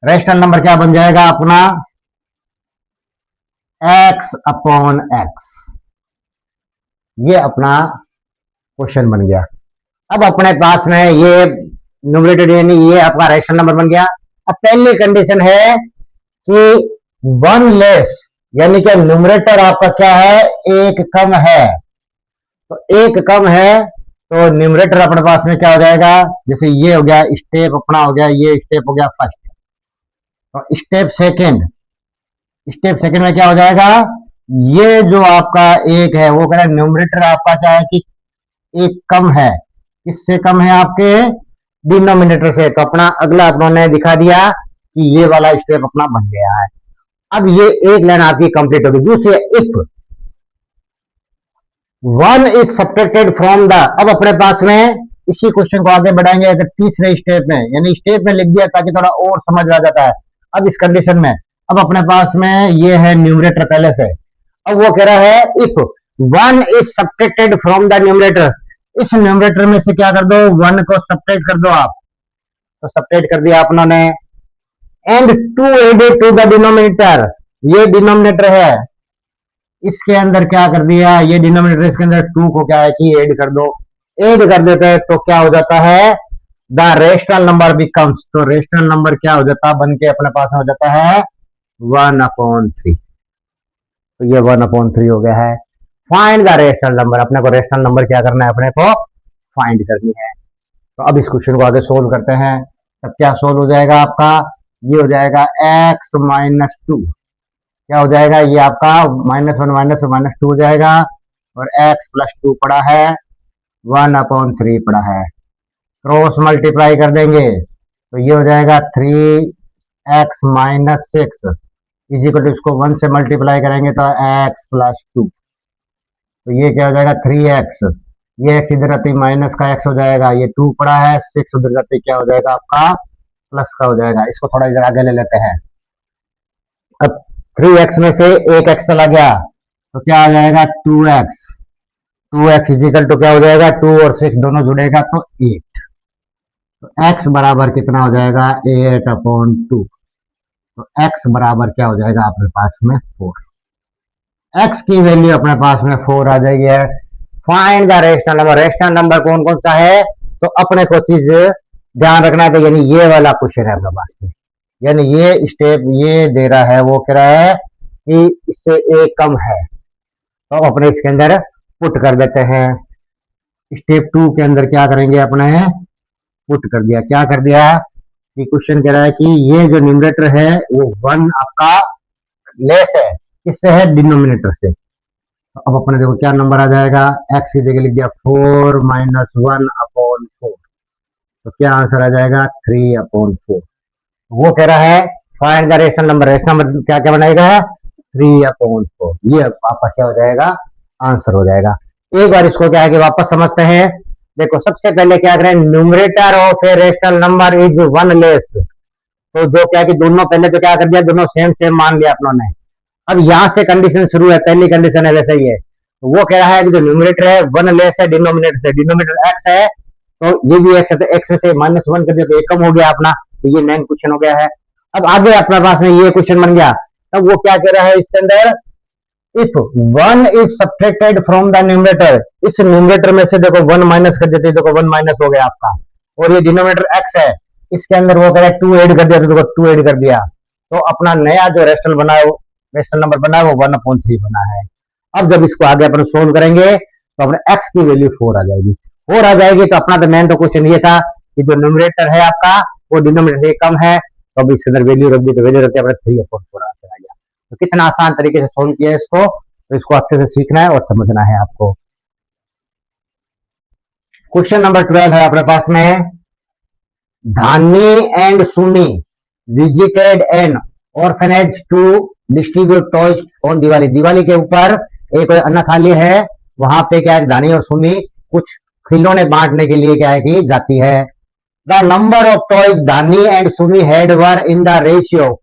रैशनल नंबर क्या बन जाएगा अपना x/x। ये अपना क्वेश्चन बन गया। अब अपने पास में ये न्यूमरेटर यानी ये आपका रैशनल नंबर बन गया। अब पहली कंडीशन है कि 1 लेस, यानी कि न्यूमरेटर आपका क्या है 1 कम है। तो 1 कम है तो न्यूमरेटर अपने पास में क्या हो जाएगा, जैसे ये हो गया स्टेप अपना हो गया, ये स्टेप हो गया फर्स्ट। तो स्टेप सेकंड में क्या हो जाएगा, ये जो आपका 1 है वो कह रहा है न्यूमरेटर आपका क्या है कि 1 कम है, किससे कम है आपके डिनोमिनेटर से। तो अपना अगला अपने दिखा दिया कि ये वाला स्टेप अपना बन गया है। अब ये एक लाइन आपकी कंप्लीट होगी। दूसरी if 1 is subtracted from the, अब अपने पास में इसी क्वेश्चन को आगे बढ़ाएंगे अगर तीसरे स्टेप में, यानी स्टेप में लिख दिया ताकि थोड़ा और समझ आ जाता है। अब इस कंडीशन में अब अपने पास में ये है न्यूमरेटर पहले से, अब वो कह रहा है if 1 is subtracted from the numerator, इस न्यूमरेटर में से क्या कर दो 1 को सब्ट्रैक्ट कर दो आप। तो सब्ट्रैक्ट कर दिया अपनों and 2 added to the denominator, ये डिनोमिनेटर है, इसके अंदर क्या कर दिया, ये डिनोमिनेटर इसके अंदर 2 को क्या है कि ऐड कर दो। ऐड कर देते हैं तो क्या हो जाता है, द रेशनल नंबर बिकम्स, तो रेशनल नंबर क्या हो जाता है बन के अपने पास हो जाता है 1/3। तो ये 1/3 हो गया है। फाइंड द रेशनल नंबर, अपने को रेशनल नंबर क्या करना है, अपने को फाइंड करनी है। तो अब इस क्वेश्चन को आगे सोल्व करते हैं। तब क्या सोल्व हो जाएगा आपका, ये हो जाएगा x-2, क्या हो जाएगा ये आपका -1 -2 हो जाएगा, और x+2 पड़ा है 1/3 पड़ा है। क्रॉस मल्टीप्लाई कर देंगे तो ये हो जाएगा 3x - 6 इजिकल टू, इसको 1 से मल्टीप्लाई करेंगे तो x+2, तो ये क्या हो जाएगा 3x ये x इधर आते माइनस का x हो जाएगा, ये 2 पड़ा है, 6 उधर जाते क्या हो जाएगा आपका प्लस का हो जाएगा। इसको थोड़ा इधर आगे ले लेते हैं। अब 3x में से एक x चला गया तो क्या आ जाएगा 2x। 2x इजिकल टू क्या हो जाएगा 2 और 6 दोनों जुड़ेगा तो 8। तो x बराबर कितना हो जाएगा 8/2। तो x बराबर क्या हो जाएगा अपने पास में 4। x की वैल्यू अपने पास में 4 आ जाएगी है। Find the rational number. Rational number कौन कौन सा है तो अपने को चीज ध्यान रखना है, यानी ये वाला क्वेश्चन है अपने पास में, यानी ये स्टेप ये दे रहा है, वो कह रहा है कि इससे एक कम है तो अपने इसके अंदर पुट कर देते हैं। स्टेप 2 के अंदर क्या करेंगे अपने पुट कर दिया। क्या कर दिया कि क्वेश्चन कह रहा है कि ये जो न्यूमरेटर है वो 1 आपका लेस है, किससे है डिनोमिनेटर से। तो अब अपने देखो क्या नंबर आ जाएगा, x की जगह लिख दिया 4 - 1/4। तो क्या आंसर आ जाएगा 3/4। वो कह रहा है find the rational number. Rational number क्या क्या बनाएगा 3/4। ये आपका क्या हो जाएगा आंसर हो जाएगा। एक बार इसको क्या है कि वापस समझते हैं। देखो सबसे पहले क्या करें, numerator of a rational number is 1 less. तो जो क्या है कि दोनों पहले तो क्या कर दिया, दोनों सेम सेम मान लिया अपनों ने। अब यहां से कंडीशन शुरू है, पहली कंडीशन है वैसे ही है। तो वो कह रहा है कि जो न्यूमरेटर है 1 लेस है डिनोमिनेटर से। डिनोमिनेटर x है तो ये भी x है, तो x में से -1 कर दिया तो एक कम हो गया अपना। तो ये मेन क्वेश्चन हो गया है। अब आगे अपने पास में ये क्वेश्चन बन गया। तब वो क्या कह रहा है इसके अंदर, if 1 is subtracted from the numerator. इस न्यूमरेटर में से देखो 1 माइनस कर देते, देखो 1 माइनस हो गया आपका, और ये डिनोमिनेटर x है, इसके अंदर वो कह रहा है 2 ऐड कर दिया, तो देखो 2 ऐड कर दिया। तो अपना नया जो रेशनल बना है, रेशनल नंबर बना है वो 1/3 बना है। अब जब इसको आगे अपन सोल्व करेंगे तो अपने x की वैल्यू 4 आ जाएगी। 4 आ जाएगी तो अपना तो मेन तो क्वेश्चन ये था कि जो न्यूमरेटर है आपका वो डिनोमिनेटर से कम है, तो अब इसके अंदर वैल्यू रख दी, तो वैल्यू रखते अपने 3/4 आंसर आ गया। तो कितना आसान तरीके से सोल्व किया इसको, तो इसको अच्छे से सीखना है और समझना है आपको। क्वेश्चन नंबर 12 है अपने पास में, Dhani and Sumi visited an orphanage to distribute toys on Diwali. Diwali के ऊपर एक अनाथालय है, वहां पे क्या है धानी और सुमी कुछ खिलौने बांटने के लिए क्या है कि जाती है। The number of toys Dhani and Sumi had were in the ratio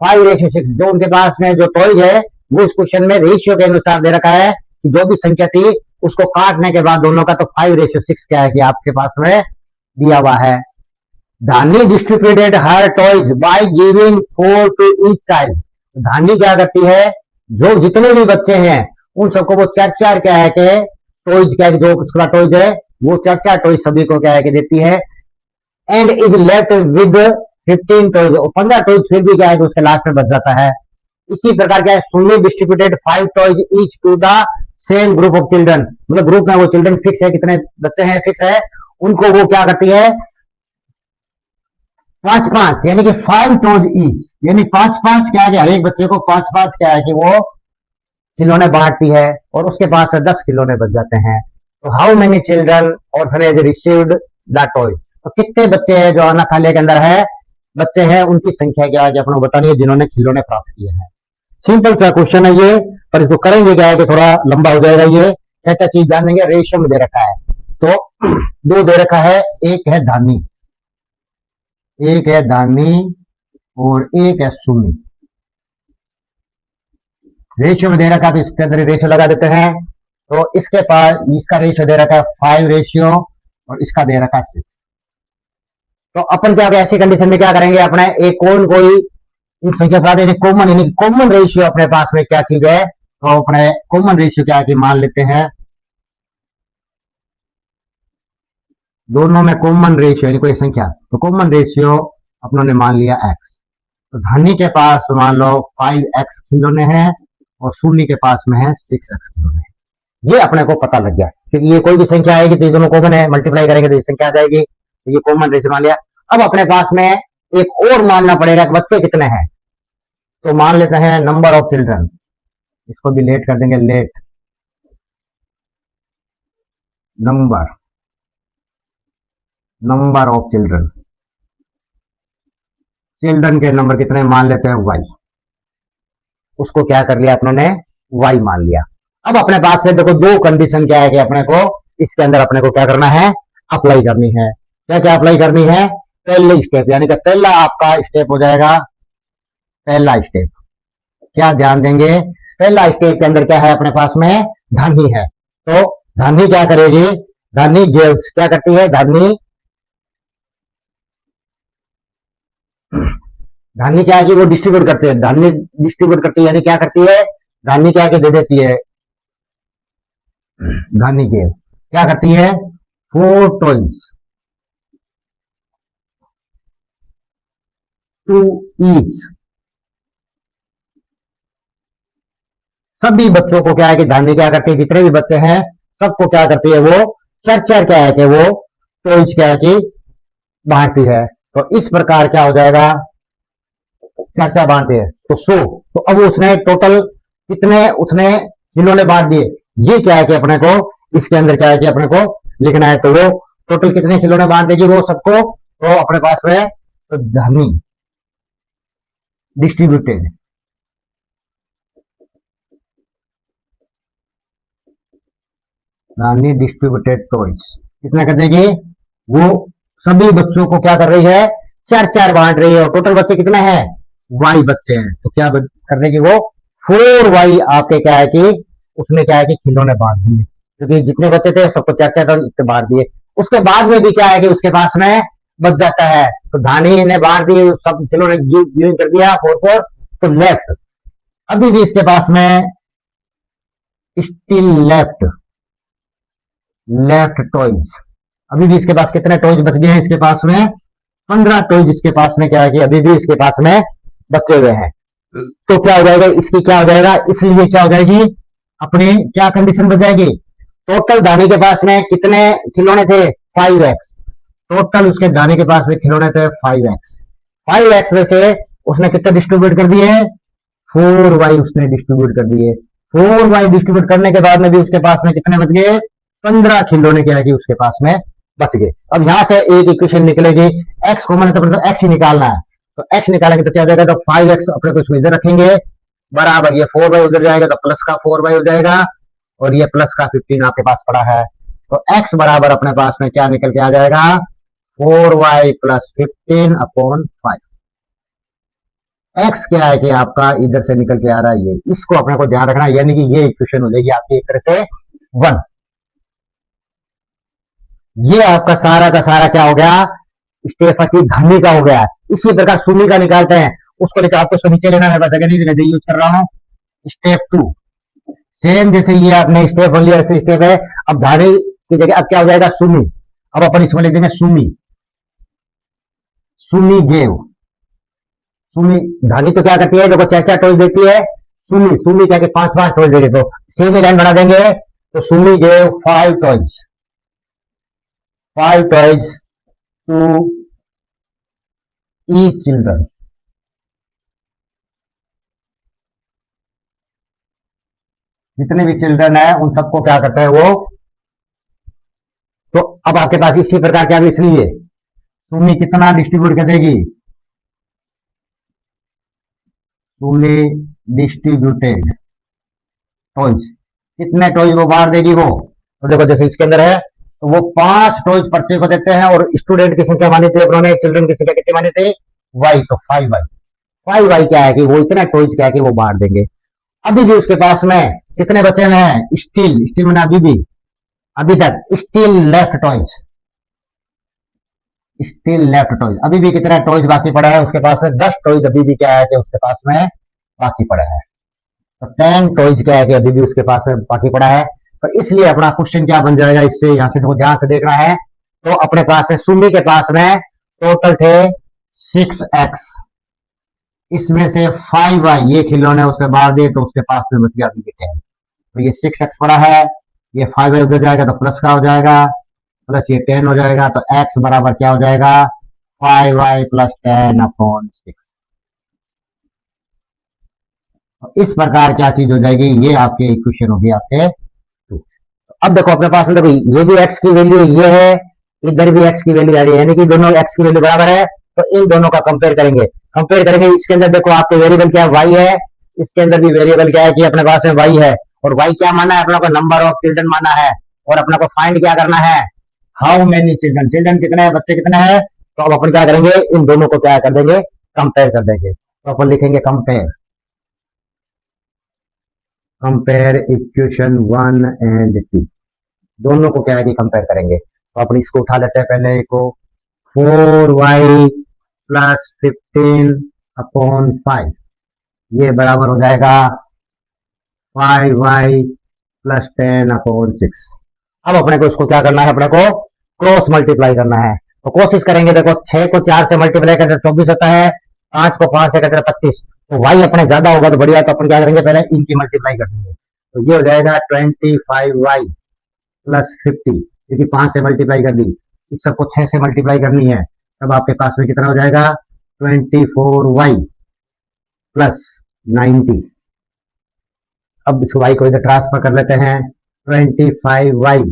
5:6। जो उनके पास में जो टॉयज है वो इस क्वेश्चन में रेशियो के अनुसार दे रखा है कि जो भी संख्या थी उसको काटने के बाद दोनों का, तो 5:6 क्या है कि आपके पास में दिया हुआ है। Dhani distributed her toys by giving 4 to each child. Dhani क्या करती है, जो जितने भी बच्चे हैं उन सबको वो 4-4 क्या है कि टॉयज, क्या है जो उसका टॉयज है वो 4-4 टॉयज सभी को क्या है कि देती है। And is left with 15 toys, 15 toys फिर भी क्या है कि उसके लास्ट में बच जाता है। इसी प्रकार क्या है, Sumi distributed 5 toys each to the same group of children. मतलब ग्रुप में वो चिल्ड्रन फिक्स है, कितने बच्चे हैं फिक्स है, उनको वो क्या करती है 5-5 यानी कि 5 टॉयज ईच, यानी 5-5 क्या है कि हर एक बच्चे को 5-5 क्या है कि वो खिलौने बांटती है, और उसके पास से 10 खिलौने बच जाते हैं। तो how many children orphanage received the toy. तो कितने बच्चे हैं जो अनाथालय के अंदर है बच्चे हैं, उनकी संख्या क्या है अपने बतानी है जिन्होंने खिलौने प्राप्त किए हैं। सिंपल सा क्वेश्चन है ये, पर इसको करेंगे क्या है कि थोड़ा लंबा हो जाएगा। ये क्या क्या चीज जानेंगे, रेशियो में दे रखा है तो 2 दे रखा है, एक है धानी, एक है धानी और एक है सुमी। रेशियो में दे रखा है तो इसके अंदर रेशियो लगा देते हैं। तो इसके पास इसका रेशियो दे रखा है 5 रेशियो और इसका दे रखा है 6। तो अपन क्या ऐसी कंडीशन में क्या करेंगे, अपने एक कोई इन संख्या के साथ कॉमन, यानी कॉमन रेशियो अपने पास में क्या चीज है, तो अपने कॉमन रेशियो क्या है मान लेते हैं, दोनों में कॉमन रेशियो यानी कोई संख्या, तो कॉमन रेशियो अपनों ने मान लिया x। तो धानी के पास मान लो 5x खिलौने हैं और शून्य के पास में है 6x खिलौने। ये अपने को पता लग गया क्योंकि ये कोई भी संख्या आएगी तो ये दोनों कॉमन है, मल्टीप्लाई करेंगे तो ये संख्या आ जाएगी, तो ये कॉमन रेशियो मान लिया। अब अपने पास में एक और मानना पड़ेगा कि बच्चे कितने हैं, तो मान लेते हैं नंबर ऑफ चिल्ड्रन, इसको भी लेट कर देंगे, let number of children. Children के नंबर कितने मान लेते हैं y, उसको क्या कर लिया अपनों ने y मान लिया। अब अपने पास में देखो 2 कंडीशन क्या है कि अपने को इसके अंदर अपने को क्या करना है, अप्लाई करनी है। क्या क्या अप्लाई करनी है, पहले स्टेप, यानी कि पहला आपका स्टेप हो जाएगा, पहला स्टेप क्या ध्यान देंगे, पहला स्टेप के अंदर क्या है अपने पास में, धानी है। तो धानी क्या करेगी, धानी क्या करती है, धानी धानी क्या है कि वो डिस्ट्रीब्यूट करते हैं, धानी डिस्ट्रीब्यूट करती है, यानी क्या करती है, धानी क्या के दे देती है, धानी के क्या करती है, 4 टॉयज टू ईच, सभी बच्चों को क्या है कि धानी क्या करती है, जितने भी बच्चे हैं सबको क्या करती है, वो चार चार क्या है कि वो टॉयज क्या है कि बांटती है। तो इस प्रकार क्या हो जाएगा, चार चार बांटते हैं तो 100। तो अब उसने टोटल कितने उसने खिलौने बांट दिए, ये क्या है कि अपने को इसके अंदर क्या है कि अपने को लिखना है। तो वो टोटल कितने खिलौने बांट देगी वो सबको, तो अपने पास में तो धानी डिस्ट्रीब्यूटेड, धानी डिस्ट्रीब्यूटेड टॉयज कितना कर देगी, वो सभी बच्चों को क्या कर रही है, चार चार बांट रही है। और टोटल बच्चे कितने हैं, वाई बच्चे हैं। तो क्या कर देगी वो, 4y आपके क्या है कि उसने क्या है कि खिलौने बांट दिए, क्योंकि जितने बच्चे थे सबको चार चार बांट दिए। उसके बाद में भी क्या है कि उसके पास में बच जाता है, तो धानी ने बांट दी, सब खिलौने यूज कर दिया 4 तो लेफ्ट, अभी भी इसके पास में स्टिल लेफ्ट लेफ्ट टॉयज, अभी भी इसके पास कितने टॉयज बच गए हैं, इसके पास में 15 टॉयज इसके पास में क्या है कि अभी भी इसके पास में बचे हुए हैं। तो क्या हो जाएगा, इसकी क्या हो जाएगा, इसलिए क्या हो जाएगी, अपनी क्या कंडीशन बच जाएगी, टोटल दानी के पास में कितने खिलौने थे, 5x, टोटल उसके दानी के पास में खिलौने थे 5x, 5x में से उसने कितने डिस्ट्रीब्यूट कर दिए, 4y उसने डिस्ट्रीब्यूट कर दिए। 4y डिस्ट्रीब्यूट करने के बाद में भी उसके पास में कितने बच गए, 15 खिलौने क्या है उसके पास में बच गए। अब यहां से एक इक्वेशन निकलेगी, x कॉमन है तो x ही निकालना है, तो x निकालेंगे तो क्या हो जाएगा, तो 5x अपने को इसमें इधर रखेंगे, बराबर ये 4y उधर जाएगा तो प्लस का 4y हो जाएगा, और ये प्लस का 15 आपके पास पड़ा है। तो x बराबर अपने पास में क्या निकल के आ जाएगा, 4y प्लस 15 अपॉन 5। x क्या है कि आपका इधर से निकल के आ रहा है, ये इसको अपने को ध्यान रखना है, यानी कि ये इक्वेशन हो जाएगी आपकी एक तरह से 1। ये आपका सारा का सारा क्या हो गया, स्टेप की धानी का हो गया। इसी प्रकार सुमी का निकालते हैं, उसको लेकर आपको नीचे लेना है, बस अगर नहीं यूज कर रहा हूं। स्टेप 2 सेम जैसे ये आपने स्टेप लिया ऐसे स्टेप है, अब धानी की जगह अब क्या हो जाएगा, सुमी। अब अपन इसमें लिख देंगे सुमी, सुमी गेव, सुमी धानी तो क्या करती है, देखो चार चार टॉयज देती है, सुमी सुमी क्या 5 टॉयज देगी, तो सेम ही लाइन बना देंगे, तो Sumi gave 5 toys, 5 toys to each children। जितने भी चिल्ड्रन है उन सबको क्या करता है वो, तो अब आपके पास इसी प्रकार क्या, इसलिए तुमने कितना डिस्ट्रीब्यूट कर देगी, तुमने डिस्ट्रीब्यूटेड टॉयज, कितने टॉयज वो बांट देगी वो, तो देखो जैसे इसके अंदर है तो वो 5 टॉयज बच्चे को देते हैं, और स्टूडेंट की संख्या मानी थी उन्होंने, चिल्ड्रन की संख्या कितनी मानी थी, y, तो 5y, 5y क्या है कि वो इतना टॉयज क्या है कि वो बांट देंगे। अभी भी उसके पास में कितने बचे हुए हैं, स्टिल, स्टिल मैंने अभी भी अभी तक still left toys, still left toys, अभी भी कितना टॉयज बाकी पड़ा है उसके पास में, 10 टॉयज अभी भी क्या है कि उसके पास में बाकी पड़ा है, तो 10 टॉयज क्या है कि अभी भी उसके पास में बाकी पड़ा है। तो इसलिए अपना क्वेश्चन क्या बन जाएगा, इससे यहां से देखो ध्यान से देखना है, तो अपने पास में सुमी के पास में टोटल थे 6x, इसमें से 5y ये खिलौने उसके बाद दिए तो उसके पास में बच गया अभी 10, तो ये 6x पड़ा है, ये 5y उधर जाएगा तो प्लस का हो जाएगा, प्लस ये 10 हो जाएगा, तो x बराबर क्या हो जाएगा, 5y प्लस 10 अपॉन 6। इस प्रकार क्या चीज हो जाएगी, ये आपके इक्वेशन होगी आपके 2। अब देखो अपने पास में देखो ये भी x की वैल्यू ये है, इधर भी x की वैल्यू आ रही है, यानी कि दोनों x की वैल्यू बराबर है, तो इन दोनों का कंपेयर करेंगे। इसके अंदर देखो आपके वेरिएबल क्या है, y है, इसके अंदर भी वेरिएबल क्या है कि अपने पास में y है, और y क्या माना है अपना को, नंबर ऑफ चिल्ड्रन माना है, और अपने को फाइंड क्या करना है, हाउ मेनी चिल्ड्रन, चिल्ड्रन कितने हैं, बच्चे कितने हैं। तो अब अपन क्या करेंगे, इन दोनों को क्या कर देंगे, कंपेयर कर देंगे। तो अपन लिखेंगे कंपेयर, कंपेयर इक्वेशन 1 एंड 2, दोनों को क्या है कि कंपेयर करेंगे। तो अपन इसको उठा लेते हैं पहले को, 4y प्लस 15/5, ये बराबर हो जाएगा 5y प्लस 10/6। अब अपने को इसको क्या करना है, अपने को क्रॉस मल्टीप्लाई करना है। तो कोशिश करेंगे, देखो 6 को 4 से मल्टीप्लाई करते 24 होता है, 5 को 5 से करते 25, तो y अपने ज्यादा होगा तो बढ़िया, तो अपन क्या करेंगे, पहले इनकी मल्टीप्लाई कर देंगे। तो ये हो जाएगा 25y प्लस 50, क्योंकि 5 से मल्टीप्लाई कर दी, इस सबको 6 से मल्टीप्लाई करनी है, तब आपके पास में कितना हो जाएगा, 24y प्लस 90। अब इस y को इधर ट्रांसफर कर लेते हैं, 25y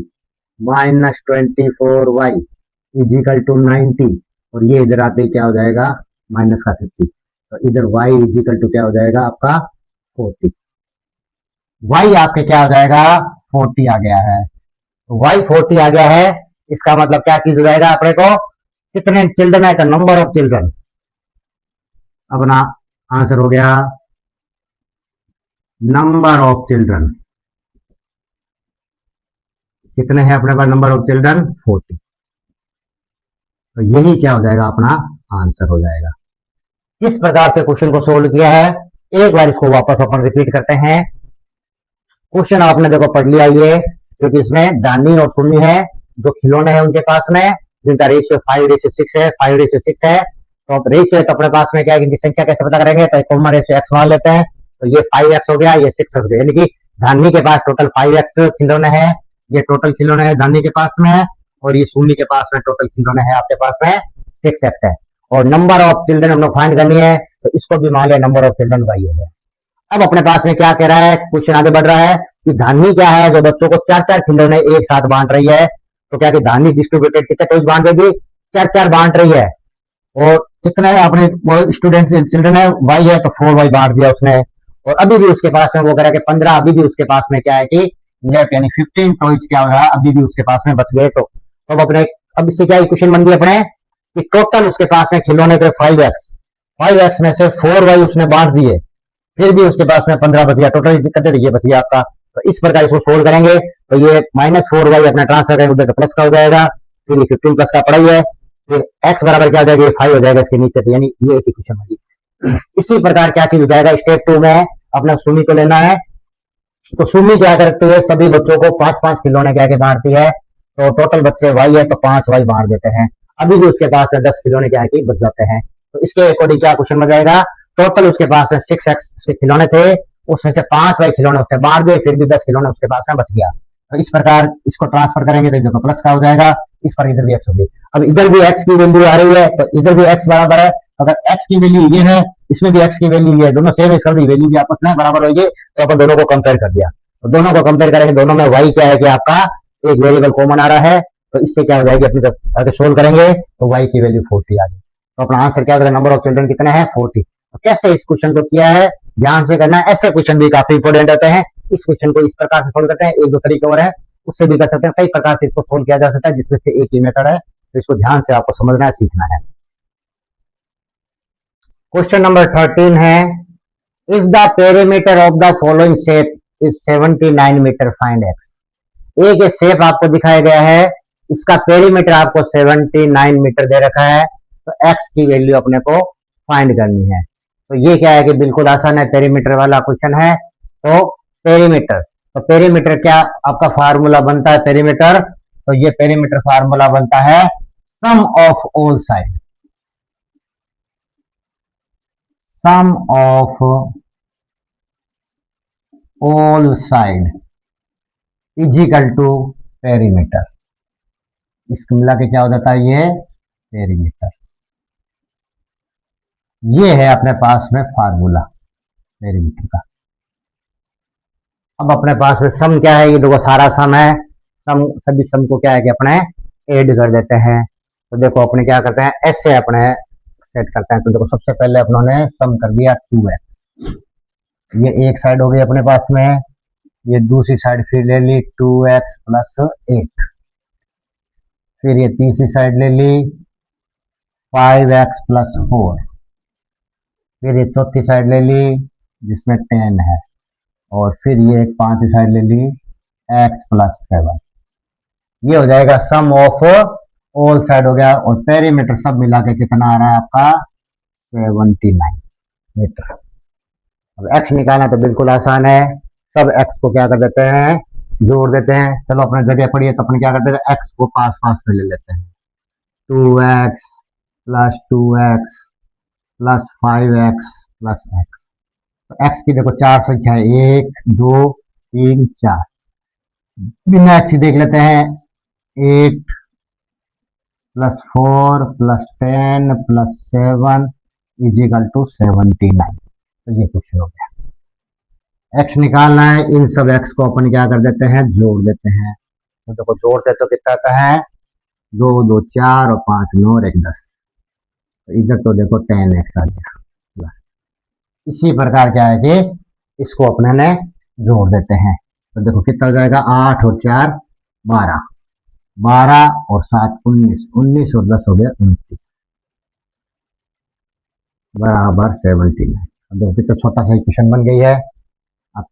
minus 24y is equal to 90, और ये इधर आते ही क्या हो जाएगा, माइनस का 50, तो इधर y इजिकल टू क्या हो जाएगा आपका 40, y आपके क्या हो जाएगा 40 आ गया है। तो y 40 आ गया है, इसका मतलब क्या चीज हो जाएगा, अपने को कितने चिल्ड्रन है, नंबर ऑफ चिल्ड्रन। अपना आंसर हो गया नंबर ऑफ चिल्ड्रन, कितने हैं अपने पास नंबर ऑफ चिल्ड्रन, 40। तो यही क्या हो जाएगा, अपना आंसर हो जाएगा। किस प्रकार से क्वेश्चन को सोल्व किया है, एक बार इसको वापस अपन रिपीट करते हैं। क्वेश्चन आपने देखो पढ़ लिया ये, क्योंकि इसमें दानी और सुन्नी है, जो खिलौने हैं उनके पास में, जिनका रेशियो 5:6 है, 5:6 है। तो अब रेशियो है तो अपने पास में क्या है, इनकी संख्या कैसे पता करेंगे, तो कॉमन रेशियो x मान लेते हैं, तो ये 5x हो गया, ये 6x हो गया, यानी कि धानी के पास टोटल 5x खिलौने हैं, ये टोटल खिलौने हैं धानी के पास में, और ये सुन्नी के पास में टोटल खिलौने हैं आपके पास में 6x है। और नंबर ऑफ चिल्ड्रन हम लोग फाइंड करनी है, तो इसको भी मान लिया नंबर ऑफ चिल्ड्रन y हो गया। अब अपने पास में क्या कह रहा है, क्वेश्चन आगे बढ़ रहा है कि धानी क्या है, जो बच्चों को 4-4 खिलौने एक साथ बांट रही है, तो क्या कि धानी डिस्ट्रीब्यूटेड कितने टॉयज बांट देगी, 4-4 बांट रही है, और कितने अपने स्टूडेंट चिल्ड्रन है, y है तो 4y बांट दिया उसने, और अभी भी उसके पास में वो कह रहा है कि 15, अभी भी उसके पास में क्या है कि लेफ्ट, यानी 15 टॉयज क्या हो रहा है, अभी भी उसके पास में बच गए। तो अब अपने, अब इससे क्या क्वेश्चन बन गया अपने कि टोटल उसके पास में खिलौने थे 5x में से 4y उसने बांट दिए, फिर भी उसके पास में 15 बच गया, टोटल कितने ये बच गया आपका। तो इस प्रकार इसको सोल्व करेंगे, तो ये -4y अपना ट्रांसफर करेंगे उधर, तो प्लस का हो जाएगा, फिर ये 15 प्लस का पड़ा ही है, फिर x बराबर क्या हो जाएगा, 5 हो जाएगा इसके नीचे, तो यानी ये एक इक्वेशन होगी। इसी प्रकार क्या चीज हो जाएगा, स्टेप 2 में अपना सुमी को लेना है। तो सुमी क्या करती है, सभी बच्चों को 5-5 खिलौने क्या के बांटती है, तो टोटल बच्चे y है तो 5y बांट देते हैं, अभी भी उसके पास में 10 खिलौने क्या है कि बच जाते हैं। तो इसके अकॉर्डिंग क्या क्वेश्चन बन जाएगा, टोटल उसके पास में 6x के खिलौने थे, उसमें से 5y खिलौने उसने बांट दिए, फिर भी 10 खिलौने उसके पास में बच गया। तो इस प्रकार इसको ट्रांसफर करेंगे तो इधर तो प्लस का हो जाएगा, इस पर इधर भी x होगी। अब इधर भी x की वैल्यू आ रही है, तो इधर भी x बराबर है, अगर x की वैल्यू ये है, इसमें भी x की वैल्यू ये है, दोनों सेम है, वैल्यू भी आपस में बराबर होगी, तो अपन दोनों को कंपेयर कर दिया। तो दोनों को कंपेयर करेंगे, दोनों में y क्या है कि आपका एक वेरिएबल कॉमन आ रहा है, तो इससे क्या हो जाएगी, अपनी तरफ अगर सोल्व करेंगे तो y की वैल्यू 40 आ गई। तो अपना आंसर क्या होगा, नंबर ऑफ चिल्ड्रन कितने हैं, 40। तो कैसे इस क्वेश्चन को किया है, ध्यान से करना है, ऐसे क्वेश्चन भी काफी इंपॉर्टेंट होते हैं। इस क्वेश्चन को इस प्रकार से सोल्व करते हैं, एक दो तरीके और है, उससे भी कर सकते हैं, कई प्रकार से इसको सोल्व किया जा सकता है, जिसमें से एक ही मेथड है, तो इसको ध्यान से आपको समझना है, सीखना है। क्वेश्चन नंबर 13 है, if the perimeter of the following shape is 79 metre, find x। एक शेप आपको दिखाया गया है, इसका पेरीमीटर आपको 79 मीटर दे रखा है, तो x की वैल्यू अपने को फाइंड करनी है। तो ये क्या है कि बिल्कुल आसान है, पेरीमीटर वाला क्वेश्चन है। तो पेरीमीटर, तो पेरीमीटर क्या आपका फार्मूला बनता है, पेरीमीटर, तो ये पेरीमीटर फार्मूला बनता है sum of all side, sum of all side is equal to perimeter. इसको मिला के क्या हो जाता है, ये पेरीमीटर। ये है अपने पास में फार्मूला पेरीमीटर का। अब अपने पास में सम क्या है, ये देखो सारा सम है, सम सभी सम को क्या है कि अपने ऐड कर देते हैं। तो देखो अपने क्या करते हैं, ऐसे अपने सेट करते हैं। तो देखो सबसे पहले अपनों ने सम कर दिया 2x, ये एक साइड हो गई अपने पास में, ये दूसरी साइड फिर ले ली 2x प्लस 8, फिर ये तीसरी साइड ले ली 5x प्लस 4, फिर ये चौथी साइड ले ली जिसमें 10 है, और फिर ये एक पांचवी साइड ले ली x प्लस 7। ये हो जाएगा सम ऑफ ऑल साइड हो गया, और पेरीमीटर सब मिला के कितना आ रहा है आपका 79 मीटर। अब x निकालना तो बिल्कुल आसान है, सब x को क्या कर देते हैं, जोड़ देते हैं। चलो अपने जगह पड़ी है तो अपन क्या करते हैं, x को पास पास में ले लेते हैं। 2x plus 2x plus 5x plus x। तो x की देखो चार संख्या है, 1 2 3 4। बिना x ही देख लेते हैं, 8 plus 4 plus 10 plus 7 equal to 79। तो ये क्वेश्चन हो गया। x निकालना है, इन सब x को अपन क्या कर देते हैं, जोड़ देते हैं। तो देखो जोड़ते तो कितना आता है, 2 2 4 और 5 9 और 1 10। तो इधर तो देखो 10x आ गया। इसी प्रकार क्या है कि इसको अपने ने जोड़ देते हैं। तो देखो कितना हो जाएगा, 8 और 4 12, 12 और 7 19, 19 और 10 हो गया 29 बराबर 79। अब देखो कितना छोटा सा इक्वेशन बन गई है। अब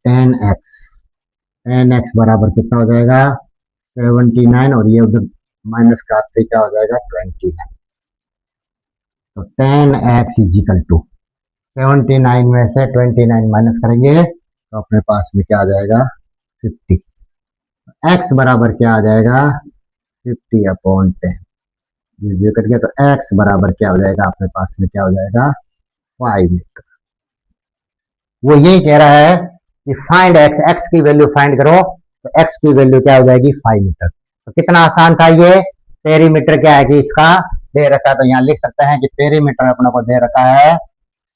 10x बराबर कितना हो जाएगा 79, और ये उधर माइनस का क्या हो जाएगा 29। तो 10x इजिकल टू 79 में से 29 माइनस करेंगे तो अपने पास में क्या आ जाएगा 50। x बराबर क्या आ जाएगा 50/10। ये कट गया तो x बराबर क्या हो जाएगा, अपने पास में क्या हो जाएगा 5 मीटर। वो यही कह रहा है कि फाइंड x, x की वैल्यू फाइंड करो, तो x की वैल्यू क्या हो जाएगी 5 मीटर। तो कितना आसान था ये। पेरीमीटर क्या है कि इसका दे रखा है, तो यहाँ लिख सकते हैं कि पेरीमीटर अपने को दे रखा है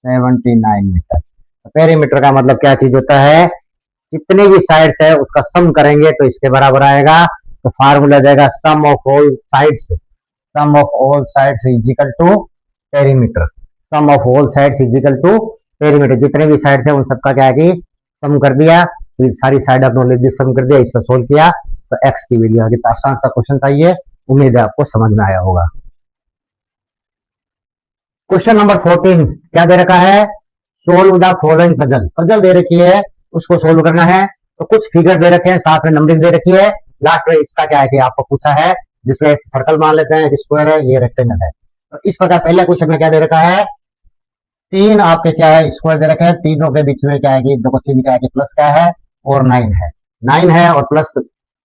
79 मीटर। तो पेरीमीटर का मतलब क्या चीज होता है, जितनी भी साइड्स है उसका सम करेंगे तो इसके बराबर आएगा। तो फार्मूला जाएगा sum of all sides, sum of all sides is equal to perimeter. Sum of all sides is equal to perimeter. जितने भी साइड्स है उन सबका क्या है कि सम कर दिया, फिर सारी साइड अपने लिए सम कर दिया, इसको सोल्व किया तो एक्स की वैल्यू आ गई। तो आसान सा क्वेश्चन था ये, उम्मीद है आपको समझ में आया होगा। क्वेश्चन नंबर 14 क्या दे रखा है, solve the following puzzle. Puzzle दे रखी है, उसको सोल्व करना है। तो कुछ फिगर दे रखे हैं, साथ में नंबरिंग दे रखी है। लास्ट में इसका क्या है कि आपको पूछा है, जिसमें सर्कल मान लेते हैं, स्क्वायर है, ये रेक्टेंगल है। तो इस प्रकार पहले क्वेश्चन में क्या दे रखा है, तीन आपके क्या है स्क्वायर दे रखे हैं, तीनों के बीच में क्या है कि देखो तीन क्या है कि प्लस क्या है और 9 है। 9 है और प्लस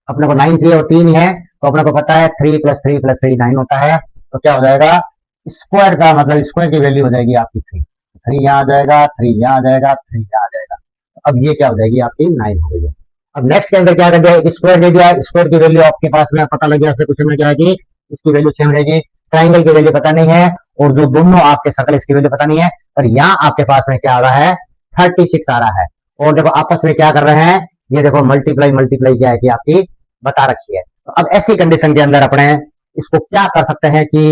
अपने को 9 चाहिए और 3 है, तो अपने को पता है 3 + 3 + 3 9 होता है। तो क्या हो जाएगा, स्क्वायर का मतलब स्क्वायर की वैल्यू हो जाएगी आपकी 3। 3 यहाँ आ जाएगा, 3 यहाँ आ जाएगा, 3 यहाँ आ जाएगा। तो अब ये क्या हो जाएगी आपकी 9 हो गई है। अब नेक्स्ट के अंदर क्या कर दिया, स्क्वायर दे दिया, स्क्वायर की वैल्यू आपके पास में पता लग गया। क्वेश्चन में क्या है कि इसकी वैल्यू सेम रहेगी। ट्राइंगल की वैल्यू पता नहीं है, और जो दोनों आपके सर्कल इसकी वैल्यू पता नहीं है। और यहाँ आपके पास में क्या आ रहा है 36 आ रहा है। और देखो आपस में क्या कर रहे हैं, ये देखो मल्टीप्लाई मल्टीप्लाई क्या है कि आपकी बता रखी है। तो अब ऐसी कंडीशन के अंदर अपने इसको क्या कर सकते हैं कि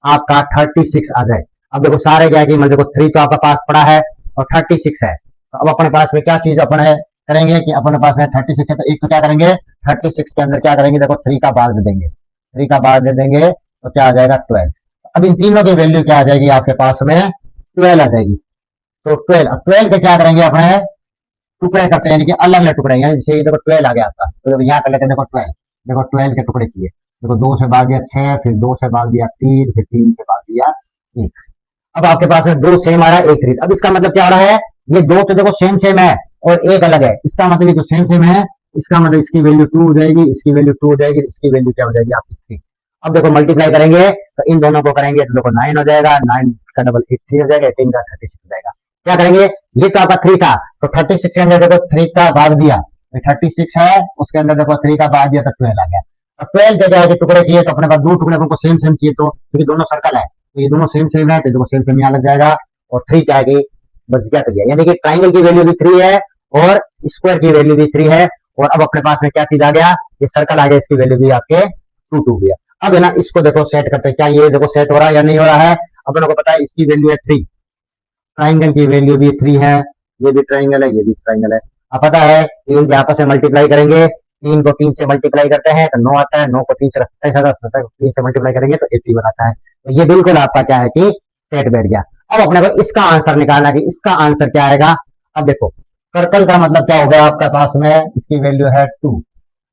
आपका 36 आ जाए। अब देखो सारे क्या है कि मतलब देखो 3 तो आपका पास पड़ा है और 36 है। तो अब अपने पास में क्या चीज अपने करेंगे कि अपने पास में 36 है, तो एक तो क्या करेंगे 36 के अंदर क्या करेंगे, देखो 3 का बार दे देंगे, 3 का बार दे देंगे तो क्या आ जाएगा 12। अब इन तीनों की वैल्यू क्या आ जाएगी आपके पास में 12 आ जाएगी। तो 12 के क्या करेंगे अपने टुकड़े करते हैं, यानी कि अलग अलग टुकड़े, यानी जैसे देखो 12 आ गया था तो यहाँ कर लेते हैं, देखो 12, देखो 12 के टुकड़े किए, देखो 2 से भाग दिया 6, फिर 2 से भाग दिया 3, फिर 3 से भाग दिया 1। अब आपके पास में 2 सेम आ रहा है, 1 3। अब इसका मतलब क्या हो रहा है, ये 2 तो देखो सेम सेम है और 1 अलग है। इसका मतलब ये तो सेम सेम है, इसका मतलब इसकी वैल्यू 2 हो जाएगी, इसकी वैल्यू 2 हो जाएगी, इसकी वैल्यू क्या हो जाएगी आपकी 3। अब देखो मल्टीप्लाई करेंगे तो इन दोनों को करेंगे तो देखो 9 हो जाएगा, 9 का डबल 3 हो जाएगा, 18 का 36 हो जाएगा। क्या करेंगे, ये तो आपका 3 था तो 36 के अंदर देखो 3 का भाग दिया, 36 है उसके अंदर देखो 3 का भाग दिया तो 12 आ गया। अब 12 के जाएगा टुकड़े चाहिए तो अपने पास 2 टुकड़े को सेम सेम चाहिए, तो क्योंकि दोनों सर्कल है तो ये दोनों सेम सेम है, तो देखो सेम सेम यहाँ लग जाएगा और 3 क्या है बच गया तो गया। यानी कि ट्राइंगल की वैल्यू भी 3 है और स्क्वायर की वैल्यू भी 3 है। और अब अपने पास में क्या चीज आ गया, ये सर्कल आ गया, इसकी वैल्यू भी आपके 2 गया। अब है ना इसको देखो सेट करते हैं, क्या ये देखो सेट हो रहा है या नहीं हो रहा है। अपने को पता है इसकी वैल्यू है 3, ट्राइंगल की वैल्यू भी 3 है, ये भी ट्राइंगल है, ये भी ट्राइंगल है। अब पता है तीन के आपस में मल्टीप्लाई करेंगे, तीन को तीन से मल्टीप्लाई करते हैं तो 9 आता है, 9 को तीन से तीन से मल्टीप्लाई करेंगे तो 81 आता है। तो ये बिल्कुल आपका क्या है कि सेट बैठ गया। अब अपने को इसका आंसर निकालना है कि इसका आंसर क्या आएगा। अब देखो सर्कल का मतलब क्या हो गया आपके पास में, इसकी वैल्यू है 2,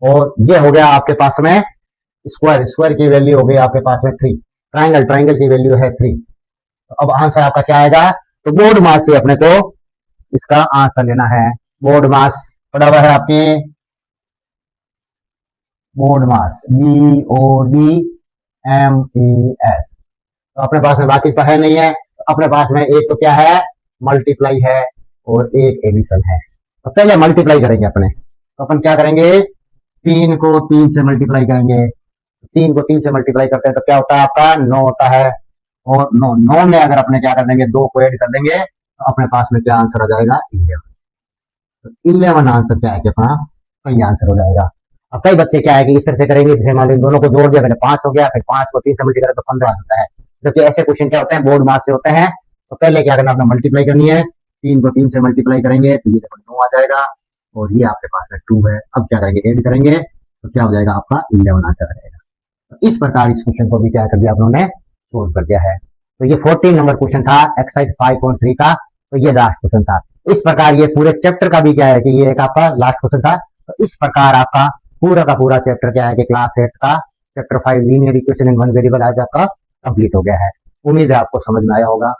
और ये हो गया आपके पास में स्क्वायर, स्क्वायर की वैल्यू हो गई आपके पास में 3, ट्राइंगल, ट्राइंगल की वैल्यू है 3। तो अब आंसर आपका क्या आएगा, तो बोर्ड मास से अपने को इसका आंसर लेना है। बोर्ड मास बराबर है आपके बोर्ड मास BODMAS। तो अपने पास में बाकी तो है नहीं है, तो अपने पास में एक तो क्या है मल्टीप्लाई है और एक एडिशन है। तो पहले मल्टीप्लाई करेंगे अपने, तो अपन क्या करेंगे, तीन को तीन से मल्टीप्लाई करेंगे, तीन को तीन से मल्टीप्लाई करते हैं तो क्या होता है आपका 9 होता है, और 9 9 में अगर अपने क्या कर देंगे, 2 को ऐड कर देंगे तो अपने पास में क्या आंसर आ जाएगा 11। तो 11 आंसर क्या है कि अपना सही आंसर हो जाएगा। अब कई बच्चे क्या है कि इस तरह से करेंगे, जैसे मान लो दोनों को जोड़ दिया मैंने 5 हो गया, फिर 5 को 3 से मल्टीप्लाई करें तो 15 आता है। जबकि ऐसे क्वेश्चन क्या होते हैं बोर्ड मास से होते हैं, तो पहले क्या करना, अपना मल्टीप्लाई करनी है, 3 को 3 से मल्टीप्लाई करेंगे तो ये 9 आ जाएगा, और ये आपके पास में 2 है। अब क्या करेंगे, ऐड करेंगे तो क्या हो जाएगा आपका 11 आंसर आ जाएगा। तो इस प्रकार इस क्वेश्चन को भी क्या कर दिया आप लोगों ने सोल्व कर दिया है। तो ये 14 नंबर क्वेश्चन था एक्सरसाइज 5.3 का, तो ये लास्ट क्वेश्चन था। इस प्रकार ये पूरे चैप्टर का भी क्या है कि ये एक आपका लास्ट क्वेश्चन था। तो इस प्रकार आपका पूरा का पूरा चैप्टर क्या है कि क्लास 8 का chapter 5 linear equation in one variable आज आपका कंप्लीट हो गया है। उम्मीद है आपको समझ में आया होगा।